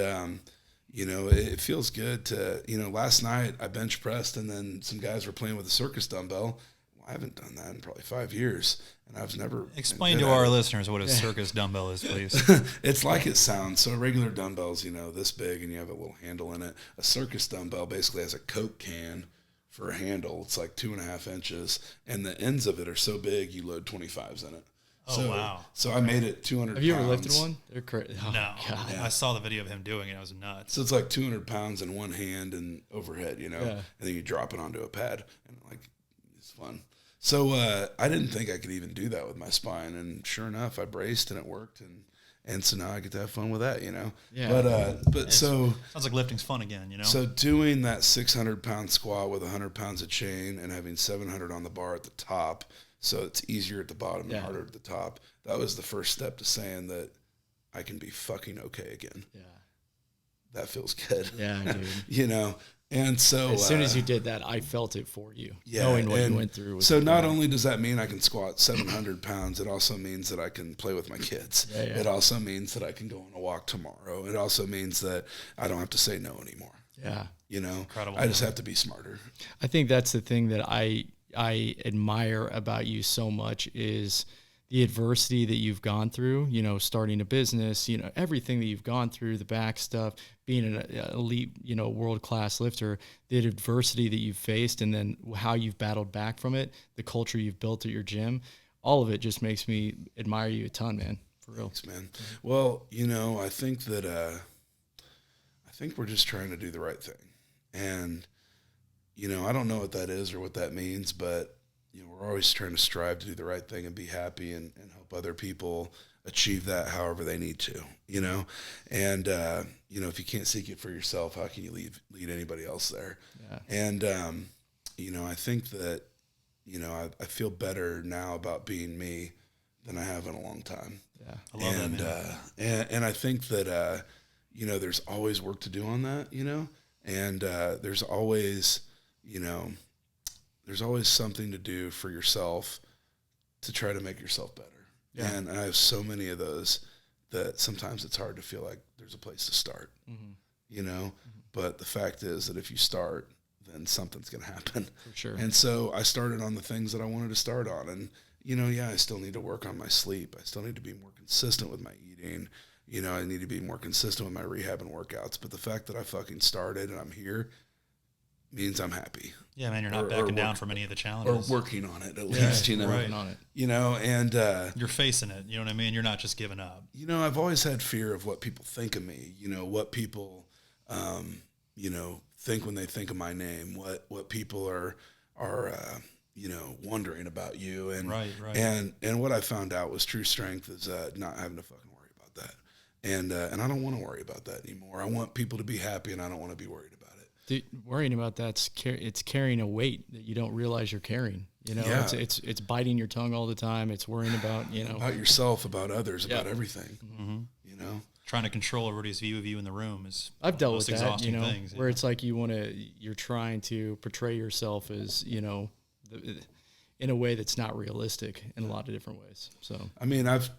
you know, it feels good to, you know, last night I bench pressed and then some guys were playing with a circus dumbbell. Well, I haven't done that in probably 5 years. And I've never explain to our listeners what a circus dumbbell is, please. It's like it sounds. So regular dumbbells, you know, this big and you have a little handle in it. A circus dumbbell basically has a Coke can for a handle. It's like 2.5 inches. And the ends of it are so big, you load 25s in it. Oh, wow. So I made it 200 Have you ever pounds. lifted one? They're crazy. Oh, No, God. I saw the video of him doing it. I was nuts. So it's like 200 pounds in one hand and overhead, you know, Yeah. and then you drop it onto a pad and like, it's fun. So I didn't think I could even do that with my spine, and sure enough, I braced and it worked, and so now I get to have fun with that, you know. Yeah. But so Sounds like lifting's fun again, you know. so doing that 600 pound squat with 100 pounds of chain and having 700 on the bar at the top, so it's easier at the bottom and harder at the top. That was the first step to saying that I can be fucking okay again. Yeah. That feels good. Yeah, dude. You know. And so As soon as you did that, I felt it for you, yeah, knowing what and you went through. With so it. not only does that mean I can squat 700 pounds, it also means that I can play with my kids. Yeah, yeah. It also means that I can go on a walk tomorrow. It also means that I don't have to say no anymore. Yeah. You know, Incredible. I just have to be smarter. I think that's the thing that I admire about you so much is the adversity that you've gone through, you know, starting a business, you know, everything that you've gone through, the back stuff, being an elite, you know, world-class lifter, the adversity that you've faced and then how you've battled back from it, the culture you've built at your gym, all of it just makes me admire you a ton, man, for real. Thanks, man. Well, you know, I think that, we're just trying to do the right thing. And, you know, I don't know what that is or what that means, but you know, we're always trying to strive to do the right thing and be happy and help other people achieve that however they need to, you know? And, you know, if you can't seek it for yourself, how can you lead anybody else there? Yeah. And, you know, I think that, you know, I feel better now about being me than I have in a long time. Yeah. I love that, man. And I think that, you know, there's always work to do on that, you know? And there's always, you know, there's always something to do for yourself to try to make yourself better. Yeah. And I have so many of those that sometimes it's hard to feel like there's a place to start, you know? But the fact is that if you start, then something's going to happen. For sure. And so I started on the things that I wanted to start on. And, you know, yeah, I still need to work on my sleep. I still need to be more consistent with my eating. You know, I need to be more consistent with my rehab and workouts. But the fact that I fucking started and I'm here means I'm happy. Yeah, man, you're not backing down from any of the challenges. Or working on it, at least, you know. Working on it. You know, and... you're facing it, you know what I mean? You're not just giving up. You know, I've always had fear of what people think of me, you know, what people, you know, think when they think of my name, what people are you know, wondering about you. And, right. And what I found out was true strength is not having to fucking worry about that. And I don't want to worry about that anymore. I want people to be happy and I don't want to be worried about it. Dude, worrying about that's it's carrying a weight that you don't realize you're carrying. You know, Yeah. it's biting your tongue all the time. It's worrying about, you know, About yourself, about others, Yeah. about everything, you know? Trying to control everybody's view of you in the room is I've dealt most with that, you exhausting know, things, where it's like you're trying to portray yourself as, you know, in a way that's not realistic in a lot of different ways. So, I mean, I've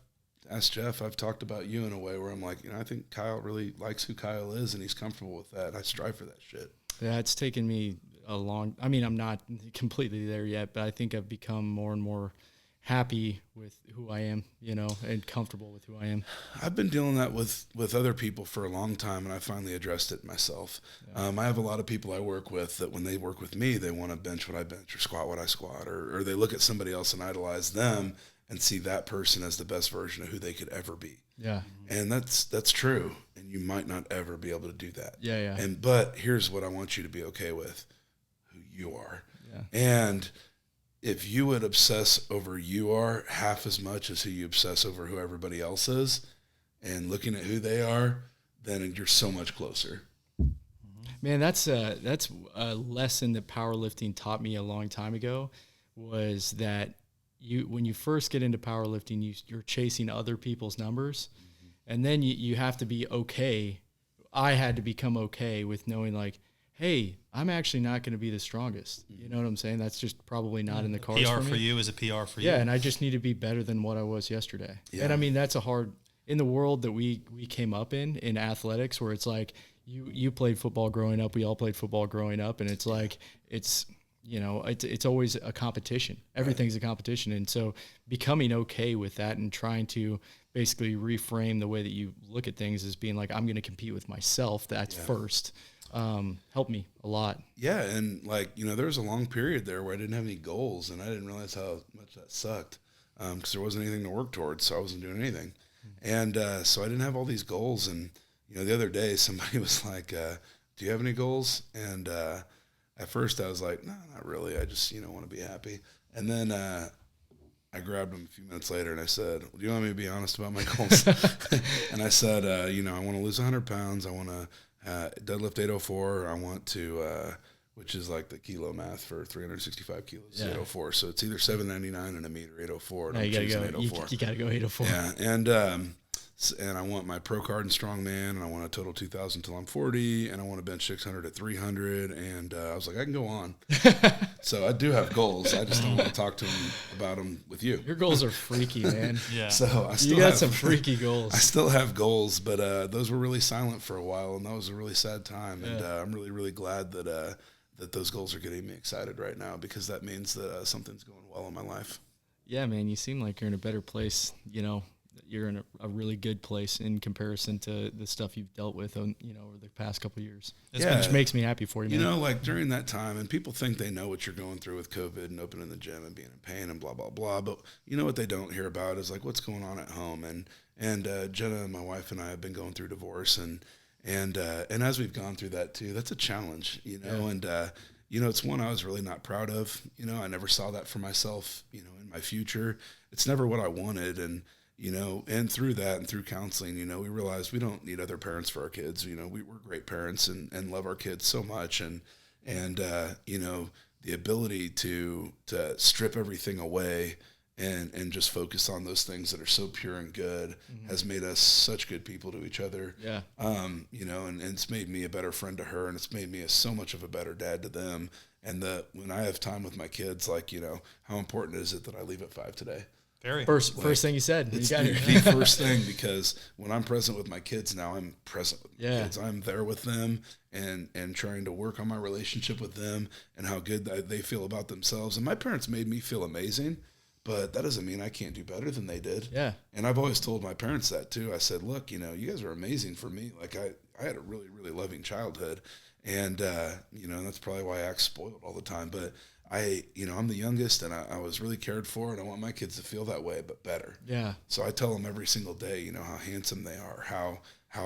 asked Jeff, I've talked about you in a way where I'm like, you know, I think Kyle really likes who Kyle is and he's comfortable with that. I strive for that shit. yeah, it's taken me I mean, I'm not completely there yet, but I think I've become more and more happy with who I am, you know, and comfortable with who I am. I've been dealing that with other people for a long time, and I finally addressed it myself. Yeah. I have a lot of people I work with that when they work with me, they want to bench what I bench or squat what I squat, or they look at somebody else and idolize them and see that person as the best version of who they could ever be. Yeah. And that's true, and you might not ever be able to do that. Yeah. But here's what I want you to be okay with, who you are. Yeah. And if you would obsess over you are half as much as who you obsess over who everybody else is and looking at who they are, then you're so much closer. Man, that's a lesson that powerlifting taught me a long time ago, was that when you first get into powerlifting, you're chasing other people's numbers, and then you have to be okay. I had to become okay with knowing, like, hey, I'm actually not going to be the strongest. You know what I'm saying? That's just probably not in the cards PR for me. for you is a PR for you. Yeah, and I just need to be better than what I was yesterday. Yeah. And I mean, that's a hard, in the world that we came up in athletics, where it's like you played football growing up, we all played football growing up, and it's like it's always a competition. Everything's a competition, and so becoming okay with that and trying to basically reframe the way that you look at things as being like, I'm going to compete with myself. That's first. Helped me a lot. Yeah, and like, there was a long period there where I didn't have any goals, and I didn't realize how much that sucked, because there wasn't anything to work towards, so I wasn't doing anything. And so I didn't have all these goals, and the other day somebody was like, do you have any goals? And at first I was like, no, not really, I just want to be happy. And then I grabbed him a few minutes later and I said, well, do you want me to be honest about my goals? And I said, I want to lose 100 pounds, I want to deadlift 804, I want to which is like the kilo math for 365 kilos, 804. So it's either 799 and a meter, 804. No, you gotta go. You gotta go 804. Yeah, and I want my pro card in strongman, and I want a total 2,000 till I'm 40, and I want to bench 600 at 300. And I was like, I can go on. So I do have goals. I just don't want to talk to them about them with you. Your goals are freaky, man. Yeah. So I still you got some freaky goals. I still have goals, but those were really silent for a while, and that was a really sad time. And I'm really, really glad that those goals are getting me excited right now, because that means that something's going well in my life. Yeah, man, you seem like you're in a better place. You're in a really good place in comparison to the stuff you've dealt with, over the past couple of years. Which makes me happy for you, man. Like during that time, and people think they know what you're going through with COVID and opening the gym and being in pain and blah, blah, blah. But what they don't hear about is like what's going on at home. And Jenna, my wife, and I have been going through divorce, and as we've gone through that too, that's a challenge, and it's one I was really not proud of. I never saw that for myself, in my future. It's never what I wanted. And through that and through counseling, we realized we don't need other parents for our kids. We're great parents and love our kids so much. And the ability to strip everything away and just focus on those things that are so pure and good has made us such good people to each other. Yeah. And it's made me a better friend to her, and it's made me so much of a better dad to them. And when I have time with my kids, like, how important is it that I leave at 5 today? First thing you said. It's the first thing, because when I'm present with my kids now, I'm present with my kids. I'm there with them and trying to work on my relationship with them and how good they feel about themselves. And my parents made me feel amazing, but that doesn't mean I can't do better than they did. Yeah. And I've always told my parents that too. I said, look, you guys are amazing for me. Like I had a really, really loving childhood, and that's probably why I act spoiled all the time. But I'm the youngest, and I was really cared for, and I want my kids to feel that way, but better. Yeah. So I tell them every single day, how handsome they are, how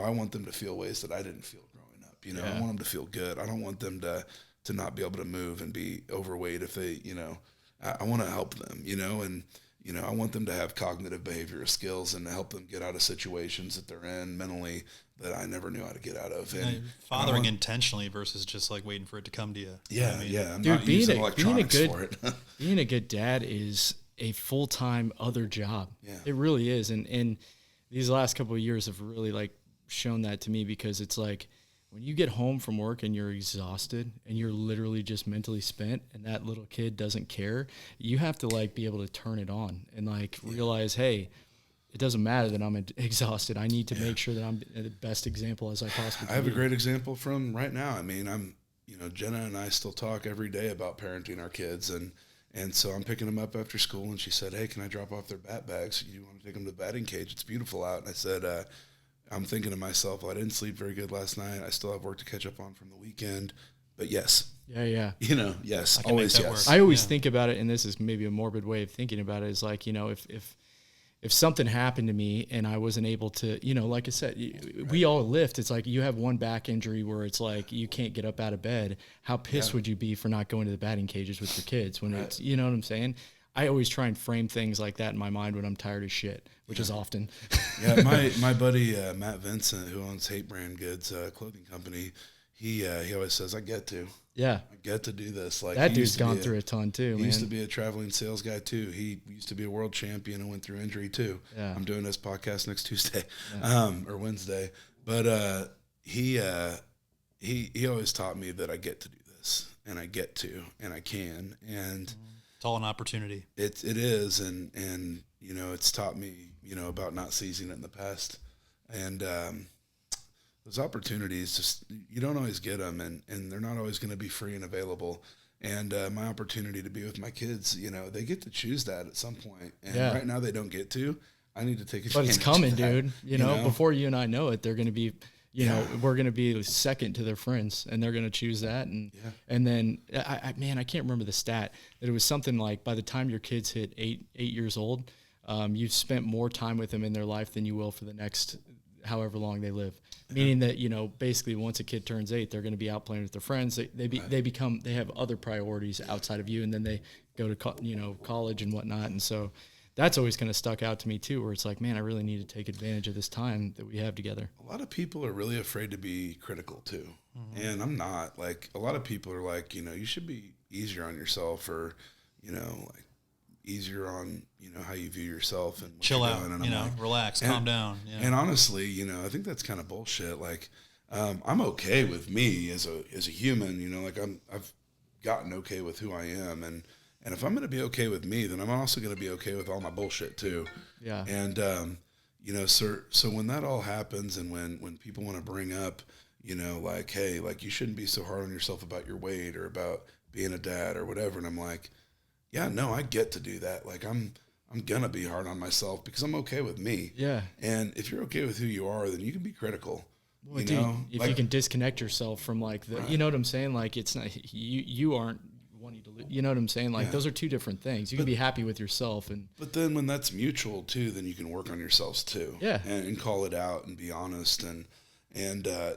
I want them to feel ways that I didn't feel growing up. I want them to feel good. I don't want them to not be able to move and be overweight if they, I want to help them, and, I want them to have cognitive behavioral skills and to help them get out of situations that they're in mentally that I never knew how to get out of. And fathering intentionally versus just like waiting for it to come to you. Yeah, I'm Dude, not using electronics for it. Being a good dad is a full-time other job. Yeah. It really is. And these last couple of years have really like shown that to me, because it's like when you get home from work and you're exhausted and you're literally just mentally spent, and that little kid doesn't care, you have to like be able to turn it on and like realize, hey, it doesn't matter that I'm exhausted. I need to make sure that I'm the best example as I possibly can. I have a great example from right now. I mean, Jenna and I still talk every day about parenting our kids, and so I'm picking them up after school, and she said, hey, can I drop off their bat bags? You want to take them to the batting cage? It's beautiful out. And I said, I'm thinking to myself, well, I didn't sleep very good last night. I still have work to catch up on from the weekend, but yes. Yeah. Yes, always yes. I always think about it, and this is maybe a morbid way of thinking about it, is like, if something happened to me and I wasn't able to, like I said, we all lift. It's like you have one back injury where it's like you can't get up out of bed. How pissed would you be for not going to the batting cages with your kids when it's, you know what I'm saying? I always try and frame things like that in my mind when I'm tired as shit, which is often. Yeah, my buddy Matt Vincent, who owns Hate Brand Goods clothing company, he always says, I get to do this. Like, that dude's gone through a ton too, man. He used to be a traveling sales guy too. He used to be a world champion and went through injury too. Yeah. I'm doing this podcast next Tuesday or Wednesday. But he always taught me that I get to do this, and I get to, and I can, and It's all an opportunity. it is, and you know, it's taught me, you know, about not seizing it in the past, and those opportunities just, you don't always get them, and they're not always going to be free and available. And my opportunity to be with my kids, you know, they get to choose that at some point, and right now they don't get to. I need to take advantage. But it's coming, of that, dude. You know, before you and I know it, they're going to be, you know, we're going to be second to their friends, and they're going to choose that. And then, man, I can't remember the stat, that it was something like by the time your kids hit 8 years old, you've spent more time with them in their life than you will for the next however long they live. Meaning that, you know, basically once a kid turns 8, they're going to be out playing with their friends. They have other priorities outside of you, and then they go to college and whatnot. And so that's always kind of stuck out to me too, where it's like, man, I really need to take advantage of this time that we have together. A lot of people are really afraid to be critical too. And I'm not. Like, a lot of people are like, you know, you should be easier on yourself, or, you know, like easier on, you know, how you view yourself and chill out, and you know, like, relax, calm down. Yeah. And honestly, you know, I think that's kind of bullshit. Like, I'm okay with me as a human, you know, like I've gotten okay with who I am, and if I'm going to be okay with me, then I'm also going to be okay with all my bullshit too. Yeah. And you know, so when that all happens, and when people want to bring up, you know, like, hey, like, you shouldn't be so hard on yourself about your weight or about being a dad or whatever, and I'm like, yeah, no, I get to do that. Like, I'm gonna be hard on myself because I'm okay with me. Yeah. And if you're okay with who you are, then you can be critical. Well, you dude, know, if like, you can disconnect yourself from like the, you know what I'm saying? Like, it's not, you aren't wanting to, you know what I'm saying? Like, those are two different things. You can be happy with yourself, but then when that's mutual too, then you can work on yourselves too. Yeah. And call it out and be honest. And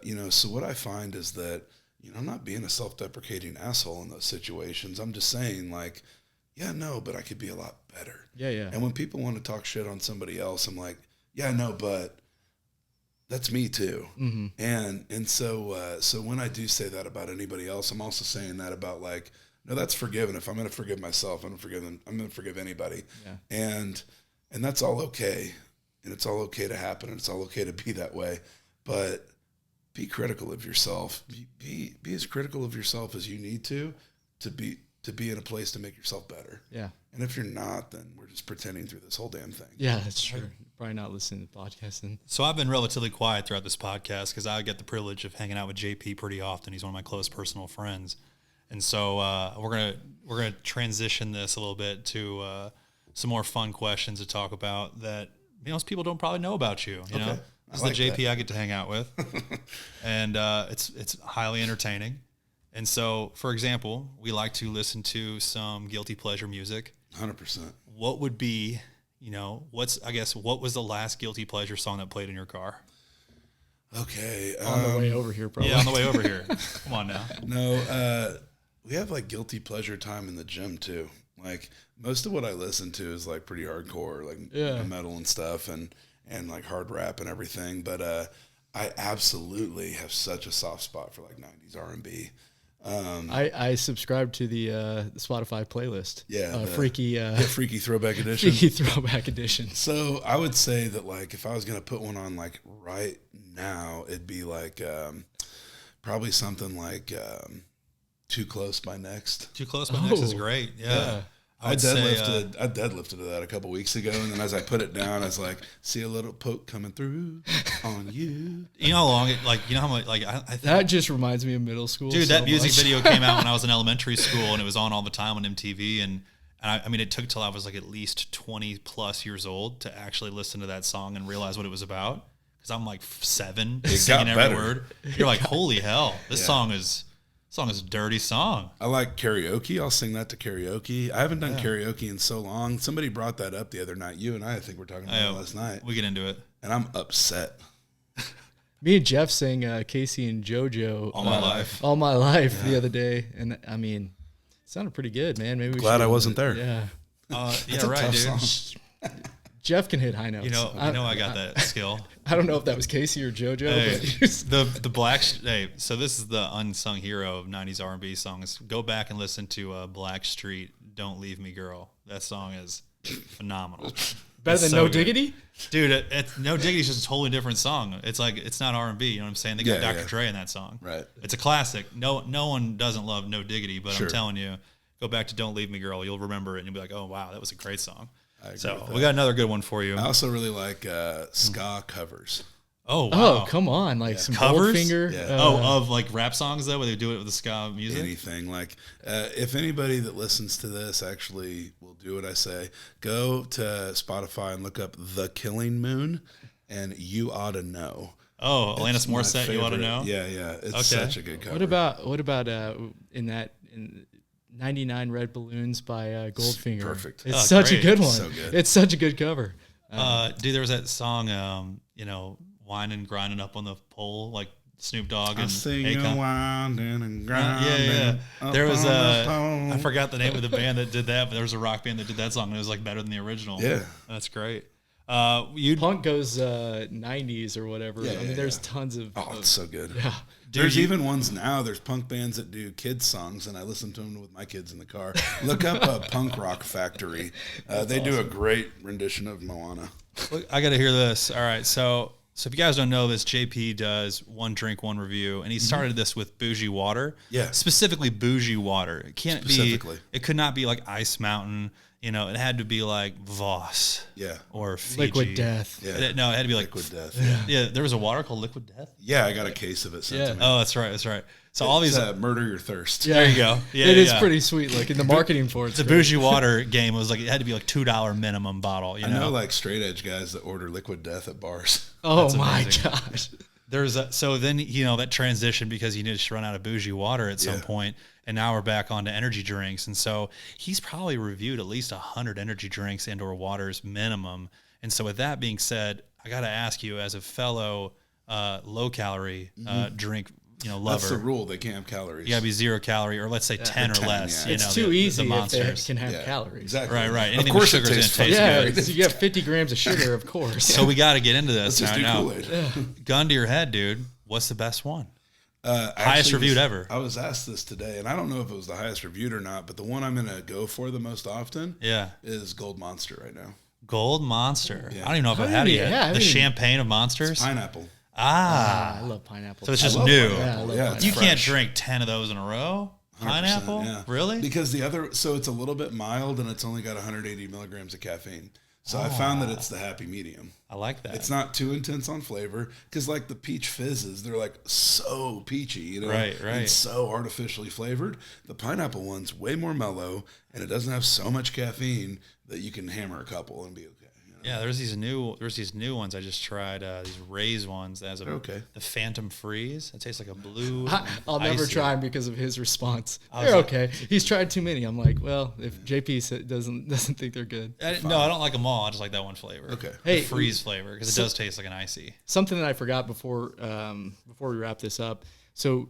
you know, so what I find is that, you know, I'm not being a self-deprecating asshole in those situations. I'm just saying, like, yeah, no, but I could be a lot better. Yeah, yeah. And when people want to talk shit on somebody else, I'm like, yeah, no, but that's me too. Mm-hmm. And so when I do say that about anybody else, I'm also saying that about, like, no, that's forgiven. If I'm going to forgive myself, I'm going to forgive anybody. Yeah. And that's all okay. And it's all okay to happen. And it's all okay to be that way. But be critical of yourself. Be as critical of yourself as you need to be in a place to make yourself better. Yeah. And if you're not, then we're just pretending through this whole damn thing. Yeah, that's true. Probably not listening to the podcast then. So I've been relatively quiet throughout this podcast because I get the privilege of hanging out with JP pretty often. He's one of my close personal friends. And so we're gonna transition this a little bit to some more fun questions to talk about that, you know, most people don't probably know about you. You know, this is the JP I get to hang out with, and it's highly entertaining. And so, for example, we like to listen to some guilty pleasure music. 100%. What would be, you know, what was the last guilty pleasure song that played in your car? Okay. On the way over here, probably. Yeah, on the way over here. Come on now. No, we have like guilty pleasure time in the gym too. Like, most of what I listen to is like pretty hardcore, like metal and stuff, and like hard rap and everything. But I absolutely have such a soft spot for like 90s R&B. I subscribe to the Spotify playlist. Yeah, Freaky Throwback Edition. Freaky Throwback Edition. So I would say that, like, if I was gonna put one on like right now, it'd be like probably something like Too Close by Next. Too Close by Next is great. Yeah. I deadlifted to that a couple weeks ago, and then as I put it down, I was like, see a little poke coming through on you. You know how long it, like, you know how much, like, I think, that just reminds me of middle school. dude, so that music much. video came out when I was in elementary school, and it was on all the time on MTV. And I mean, it took till I was like at least 20 plus years old to actually listen to that song and realize what it was about. Because I'm like 7, singing every word. You're like, holy hell, this song is a dirty song. I like karaoke. I'll sing that to karaoke. I haven't done karaoke in so long. Somebody brought that up the other night. You and I think we're talking about it last night. We get into it. And I'm upset. Me and Jeff sang Casey and JoJo All My Life the other day, and I mean, it sounded pretty good, man. Maybe we Glad I wasn't there. Yeah. Yeah, right, dude. Song. Jeff can hit high notes. You know, I got that skill. I don't know if that was Casey or JoJo. Hey, but the Black. Hey, so this is the unsung hero of 90s R&B songs. Go back and listen to Black Street, "Don't Leave Me, Girl." That song is phenomenal. Better It's than so No good. Diggity? Dude, No Diggity is just a totally different song. It's like, it's not R&B, you know what I'm saying? They got Yeah, Dr. yeah. Dre in that song. Right. It's a classic. No one doesn't love No Diggity, but Sure. I'm telling you, go back to Don't Leave Me Girl. You'll remember it and you'll be like, oh, wow, that was a great song. I agree So with that. we got another good one for you. I also really like ska covers. Oh, wow. Oh, come on. Like some Covers? Goldfinger. Yeah. Of like rap songs, though, where they do it with the ska music? Anything like if anybody that listens to this actually will do what I say, go to Spotify and look up The Killing Moon and You Ought to Know. Oh, Alanis It's my Morissette, You Ought to favorite. Know? Yeah, it's Okay. such a good cover. What about in 99 Red Balloons by Goldfinger? Perfect. It's Oh, such great. a good one. So good. It's such a good cover. Dude, there was that song, whining, grinding up on the pole, like Snoop Dogg I and see you Akon. winding and grinding. Yeah. up There was on the pole. I forgot the name of the band that did that, but there was a rock band that did that song, and it was like better than the original. Yeah. That's great. You Punk goes 90s or whatever. Yeah, I mean, yeah, there's yeah. tons of. Oh, it's so good. Yeah. There's you- even ones now. There's punk bands that do kids songs, and I listen to them with my kids in the car. Look up Punk Rock Factory. They do a great rendition of Moana. Look, I got to hear this. All right, so if you guys don't know this, JP does One Drink, One Review, and he started this with bougie water. Yeah. Specifically bougie water. It can't Specifically. be. It could not be like Ice Mountain. You know, it had to be like Voss. Yeah. Or Fiji. Liquid Death. Yeah. No, it had to be like Liquid Death. Yeah. Yeah, there was a water called Liquid Death. Yeah, I got a case of it sent to me. Oh, that's right. So all these. Murder Your Thirst. Yeah. There you go. Yeah, It is yeah. pretty sweet. Like in the marketing for it. The bougie water game was like it had to be like $2 minimum bottle. You I know, know like straight edge guys that order Liquid Death at bars. Oh That's my amazing. gosh. so then that transition because he just run out of bougie water at some point, and now we're back onto energy drinks, and so he's probably reviewed at least 100 energy drinks and/or waters minimum. And so with that being said, I got to ask you as a fellow low calorie drink lover. That's the rule. They can't have calories. You gotta be 0 calorie, or let's say 10 or 10, less. yeah. It's too easy the if they monsters. can have Yeah, calories. Exactly. Right. Of Anything course with it sugar's tastes gonna taste fun. Yeah, good. so you got 50 grams of sugar, of course. So we got to get into this Let's just now. do Kool-Aid. Gun to your head, dude. What's the best one? Highest Highest reviewed ever. I was asked this today, and I don't know if it was the highest reviewed or not, but the one I'm going to go for the most often Yeah, is Gold Monster right now. Gold Monster. Yeah. I don't even know if I've I had it mean, yet. yeah, I The mean- champagne of monsters. Pineapple. Ah, I love pineapple. so it's just I love new. pineapple. Yeah, I love Yeah, pineapple. it's You can't fresh. drink 10 of those in a row. 100%, Pineapple? yeah. Really? Because so it's a little bit mild, and it's only got 180 milligrams of caffeine. So I found that it's the happy medium. I like that. It's not too intense on flavor because, like the peach fizzes, they're like so peachy, Right. and so artificially flavored. The pineapple one's way more mellow, and it doesn't have so much caffeine that you can hammer a couple and be okay. Yeah, there's these new ones I just tried. These Rays ones. As Okay. The Phantom Freeze. It tastes like a blue. I'll never icy. try him because of his response. I was They're like- okay. He's tried too many. I'm like, well, if JP doesn't think they're good. No, I don't like them all. I just like that one flavor. Okay. The Hey, freeze flavor because it so- does taste like an icy. Something that I forgot before we wrap this up. So,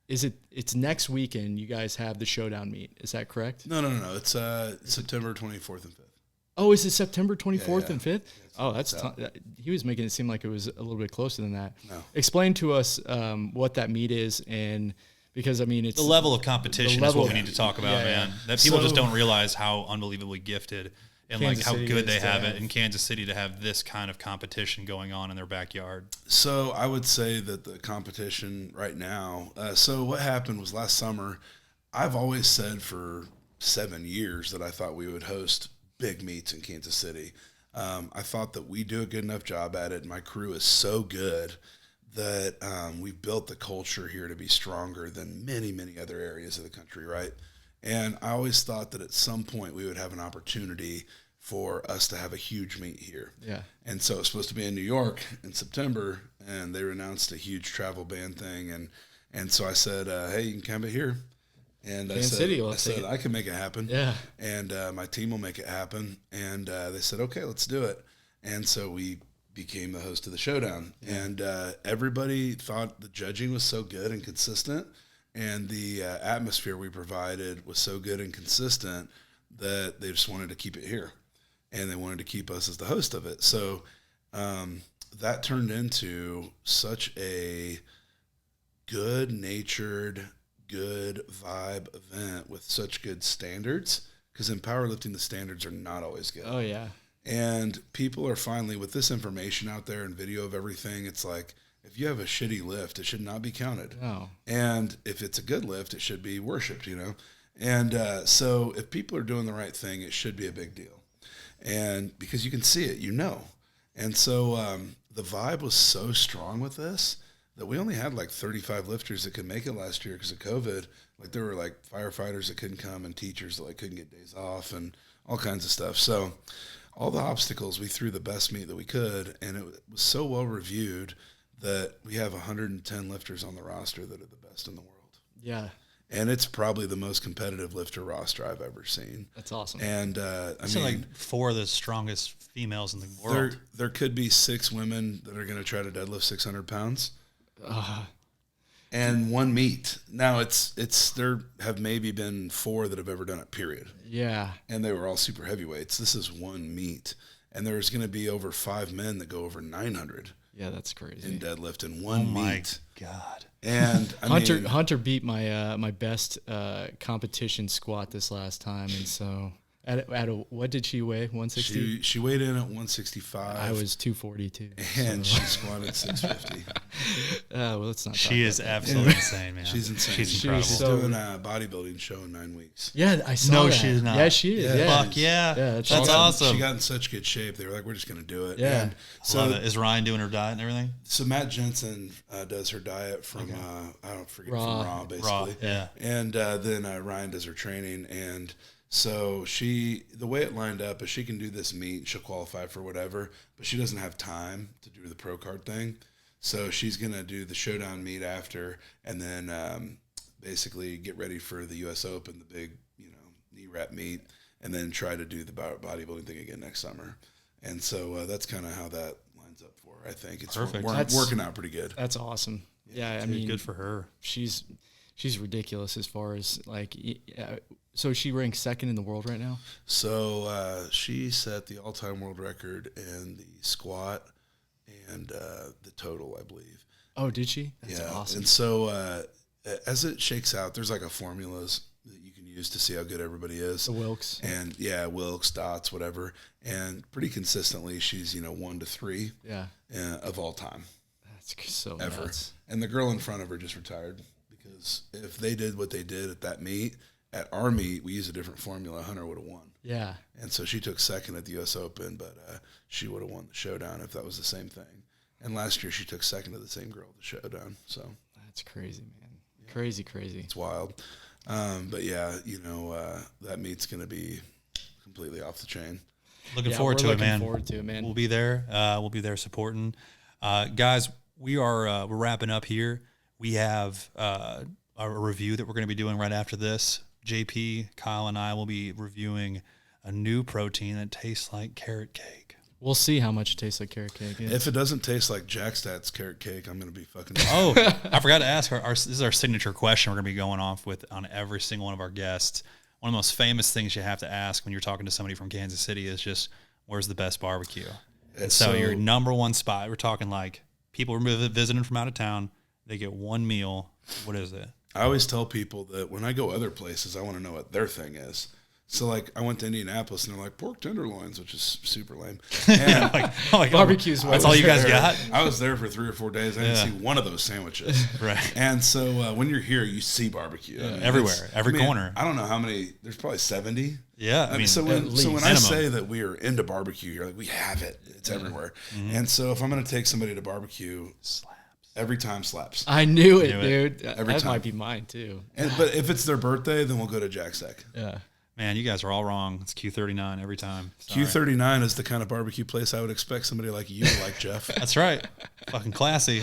it's next weekend? You guys have the Showdown meet. Is that correct? No. It's September 24th and 5th. Oh, is it September 24th Yeah. and 5th? Oh, that's he was making it seem like it was a little bit closer than that. No. Explain to us what that meet is, and because I mean it's The level of competition the is what level- we need to talk about, yeah, man. yeah. That people just So- don't realize how unbelievably gifted and Kansas like how City good is they to have it have- in Kansas City to have this kind of competition going on in their backyard. So I would say that the competition right now. So what happened was last summer. I've always said for 7 years that I thought we would host big meets in Kansas City. I thought that we do a good enough job at it. And my crew is so good that we've built the culture here to be stronger than many, many other areas of the country, right? And I always thought that at some point we would have an opportunity for us to have a huge meet here. Yeah. And so it's supposed to be in New York in September, and they announced a huge travel ban thing. And so I said, hey, you can have it here. And I Kansas said, City will I, take said it. I can make it happen. Yeah. And my team will make it happen. And they said, okay, let's do it. And so we became the host of the Showdown. Yeah. And everybody thought the judging was so good and consistent, and the atmosphere we provided was so good and consistent that they just wanted to keep it here. And they wanted to keep us as the host of it. So that turned into such a good-natured, good vibe event with such good standards, because in powerlifting, the standards are not always good. Oh yeah. And people are finally, with this information out there and video of everything, it's like, if you have a shitty lift, it should not be counted. No. And if it's a good lift, it should be worshiped, you know? And so if people are doing the right thing, it should be a big deal. And because you can see it, you know. And so the vibe was so strong with this that we only had like 35 lifters that could make it last year because of COVID. Like there were like firefighters that couldn't come and teachers that like couldn't get days off and all kinds of stuff. So all the obstacles, we threw the best meet that we could, and it was so well reviewed that we have 110 lifters on the roster that are the best in the world. Yeah. And it's probably the most competitive lifter roster I've ever seen. That's awesome. And I mean, like 4 of the strongest females in the world. There could be 6 women that are going to try to deadlift 600 pounds. And 1 meet. Now there have maybe been 4 that have ever done it, period. Yeah. And they were all super heavyweights. This is 1 meet. And there's going to be over 5 men that go over 900. Yeah, that's crazy. In deadlift in 1 meet. My God. And Hunter beat my my best competition squat this last time, and so at what did she weigh? 160. She weighed in at 165. I was 242, and she squatted 650. Well, it's not. She is absolutely insane, man. She's insane. She's incredible. She's doing a bodybuilding show in 9 weeks. Yeah, I saw No, that. she's not. Yeah, she is. Yeah. Yeah. Fuck yeah. That's That's awesome. She got in such good shape. They were like, we're just going to do it. Yeah. And Love it. Is Ryan doing her diet and everything? So Matt Jensen does her diet from, I don't forget, Raw. from Raw, basically. Raw, yeah. And then Ryan does her training. And so the way it lined up is she can do this meet, she'll qualify for whatever, but she doesn't have time to do the pro card thing. So she's going to do the Showdown meet after, and then basically get ready for the U.S. Open, the big, knee wrap meet, and then try to do the bodybuilding thing again next summer. And so that's kind of how that lines up for her, I think. It's Perfect. working out pretty good. That's awesome. Yeah, I mean, Good for her. She's ridiculous as far as like. So she ranks 2nd in the world right now. So she set the all-time world record in the squat and the total, I believe. Oh, did she? That's awesome. And so as it shakes out, there's like a formulas that you can use to see how good everybody is. The Wilks. And Wilks, Dots, whatever. And pretty consistently, she's 1 to 3. Yeah. Of all time. That's so ever. Nuts. And the girl in front of her just retired because if they did what they did at that meet, at our meet, we used a different formula. Hunter would have won. Yeah. And so she took 2nd at the U.S. Open, but she would have won the Showdown if that was the same thing. And last year she took 2nd to the same girl at the Showdown. So that's crazy, man. Yeah. Crazy. It's wild. But yeah, that meet's going to be completely off the chain. Looking forward to it, man. We'll be there. We'll be there supporting. Guys, we're wrapping up here. We have a review that we're going to be doing right after this. JP, Kyle, and I will be reviewing a new protein that tastes like carrot cake. We'll see how much it tastes like carrot cake. Yeah. If it doesn't taste like Jack Stat's carrot cake, I'm going to be fucking... Oh, I forgot to ask this is our signature question we're going to be going off with on every single one of our guests. One of the most famous things you have to ask when you're talking to somebody from Kansas City is just, where's the best barbecue? And so your number one spot, we're talking like people visiting from out of town, they get one meal. What is it? I always tell people that when I go other places, I want to know what their thing is. So, like, I went to Indianapolis, and they're like, pork tenderloins, which is super lame. And barbecue's that's all you guys got? I was there for 3 or 4 days. I didn't see one of those sandwiches. Right. And so when you're here, you see barbecue. I mean, everywhere, every corner. I don't know how many. There's probably 70. Yeah. I mean, so when I say that we are into barbecue, you're like, we have it. It's everywhere. Mm-hmm. And so if I'm going to take somebody to barbecue, every time slaps. I knew it, dude. Every that time. might be mine too. But if it's their birthday, then we'll go to Jack Stack. Yeah. Man, you guys are all wrong. It's Q39 every time. Sorry. Q39 is the kind of barbecue place I would expect somebody like you to like, Jeff. That's right. Fucking classy.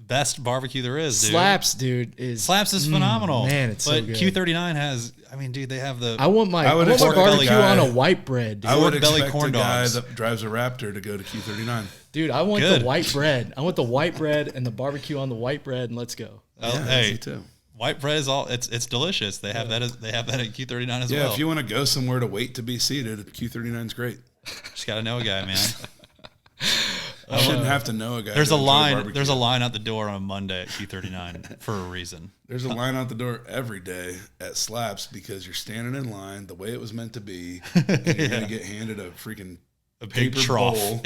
Best barbecue there is, dude. Slaps, dude. Slaps is phenomenal. Man, it's so good. Q39 has, dude, they have the... I want my barbecue on a white bread, dude. I would belly expect corn a guy dogs. that drives a Raptor to go to Q39. Dude, I want the white bread. I want the white bread and the barbecue on the white bread, and let's go. Me too. White bread is it's delicious. They have that at Q39 as well. Yeah, if you want to go somewhere to wait to be seated, Q39 is great. Just got to know a guy, man. I shouldn't have to know a guy. There's a line. There's a line out the door on Monday at Q39 for a reason. There's a line out the door every day at Slaps because you're standing in line the way it was meant to be, and you're gonna get handed a freaking a big paper trough. bowl.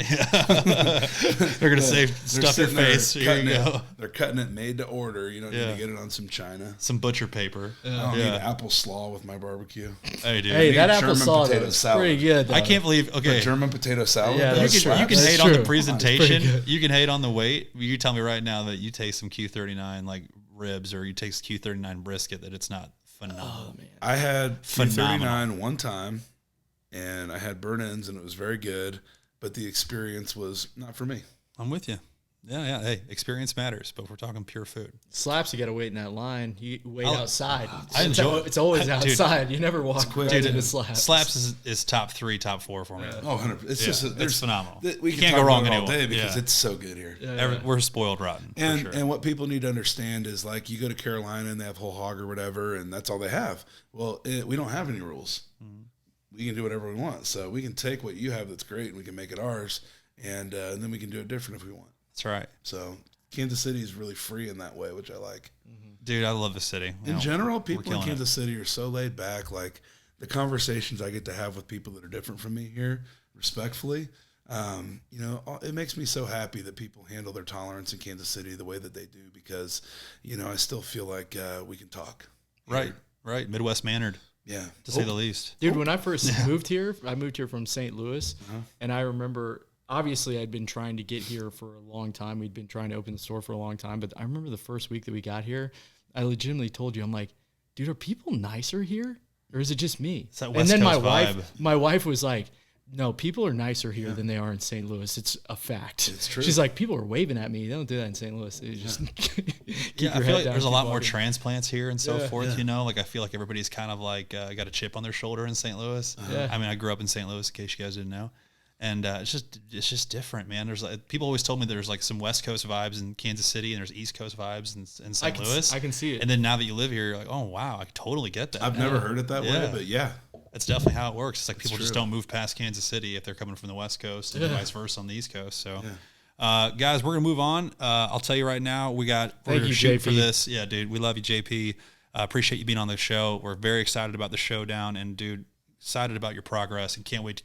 They're gonna say stuff your face. Here you go. They're cutting it made to order. You don't need to get it on some china. Some butcher paper. I don't need apple slaw with my barbecue. Hey, dude. Hey, that apple German slaw potato is salad. pretty good. Though. I can't believe. Okay, German potato salad. Yeah, that that's you can That's hate on the true. presentation. It's pretty good. You can hate on the weight. You tell me right now that you take some Q39 like ribs, or you take Q39 brisket, that it's not phenomenal. Oh man, I had Phenomenal. Q39 one time, and I had burn ends, and it was very good, but the experience was not for me. I'm with you. Yeah. Hey, experience matters, but we're talking pure food. slaps. You got to wait in that line. You wait outside. I enjoy it. It's always Dude, outside. You never walk right Dude, into slaps. Slaps is top 3, top 4 for me. Oh, 100%. It's just it's phenomenal. We You can can't talk go wrong about it all anymore. day because Yeah. it's so good here. We're spoiled rotten. For sure. And what people need to understand is, like, you go to Carolina and they have whole hog or whatever, and that's all they have. Well, we don't have any rules. Mm-hmm. We can do whatever we want. So we can take what you have that's great and we can make it ours, and then we can do it different if we want. That's right. So Kansas City is really free in that way, which I like. Dude, I love the city. In general, people in killing Kansas City are so laid back. Like, the conversations I get to have with people that are different from me here, respectfully, it makes me so happy that people handle their tolerance in Kansas City the way that they do, because, I still feel like we can talk. Right. Midwest mannered, Yeah. to say the least. Dude, when I first moved here, I moved here from St. Louis, and I remember, obviously, I'd been trying to get here for a long time. We'd been trying to open the store for a long time, but I remember the first week that we got here, I legitimately told you, I'm like, dude, are people nicer here, or is it just me? that And West then Coast vibe. my wife was like, no, people are nicer here than they are in St. Louis. It's a fact. It's true. She's like, people are waving at me. They don't do that in St. Louis. They just keep Yeah, I your feel head like down, there's a keep lot more walking. transplants here and so Yeah. forth, Like, I feel like everybody's kind of like got a chip on their shoulder in St. Louis. Yeah. I mean, I grew up in St. Louis, in case you guys didn't know. And it's just different, man. There's like, people always told me there's like some West Coast vibes in Kansas City, and there's East Coast vibes in St. Louis. I can see it. And then now that you live here, you're like, oh wow, I totally get that. I've never heard it that way, Yeah. but yeah. That's definitely how it works. It's like people just true. don't move past Kansas City if they're coming from the West Coast, and Yeah. vice versa on the East Coast. So, guys, we're gonna move on. I'll tell you right now, we're Thank gonna you, shoot JP. for this. Yeah, dude, we love you, JP. Appreciate you being on the show. We're very excited about the Showdown, and dude, excited about your progress, and can't wait to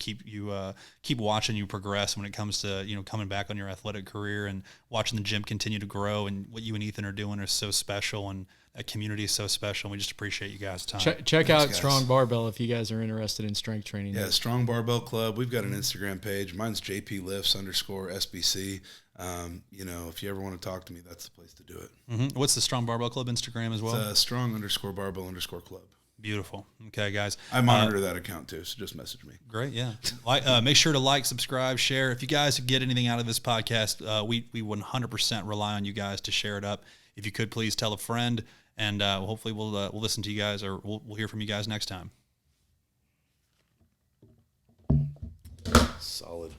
keep watching you progress when it comes to coming back on your athletic career and watching the gym continue to grow. And what you and Ethan are doing is so special, and that community is so special. And we just appreciate you guys' time. Check out guys. Strong Barbell if you guys are interested in strength training. Yeah, Strong Barbell Club. We've got an Instagram page. Mine's JPLifts_SBC. If you ever want to talk to me, that's the place to do it. Mm-hmm. What's the Strong Barbell Club Instagram as well? Strong_Barbell_Club. Beautiful. Okay, guys. I monitor that account too, so just message me. Great, yeah. Make sure to like, subscribe, share. If you guys get anything out of this podcast, we 100% rely on you guys to share it up. If you could, please tell a friend, and hopefully we'll listen to you guys, or we'll hear from you guys next time. Solid.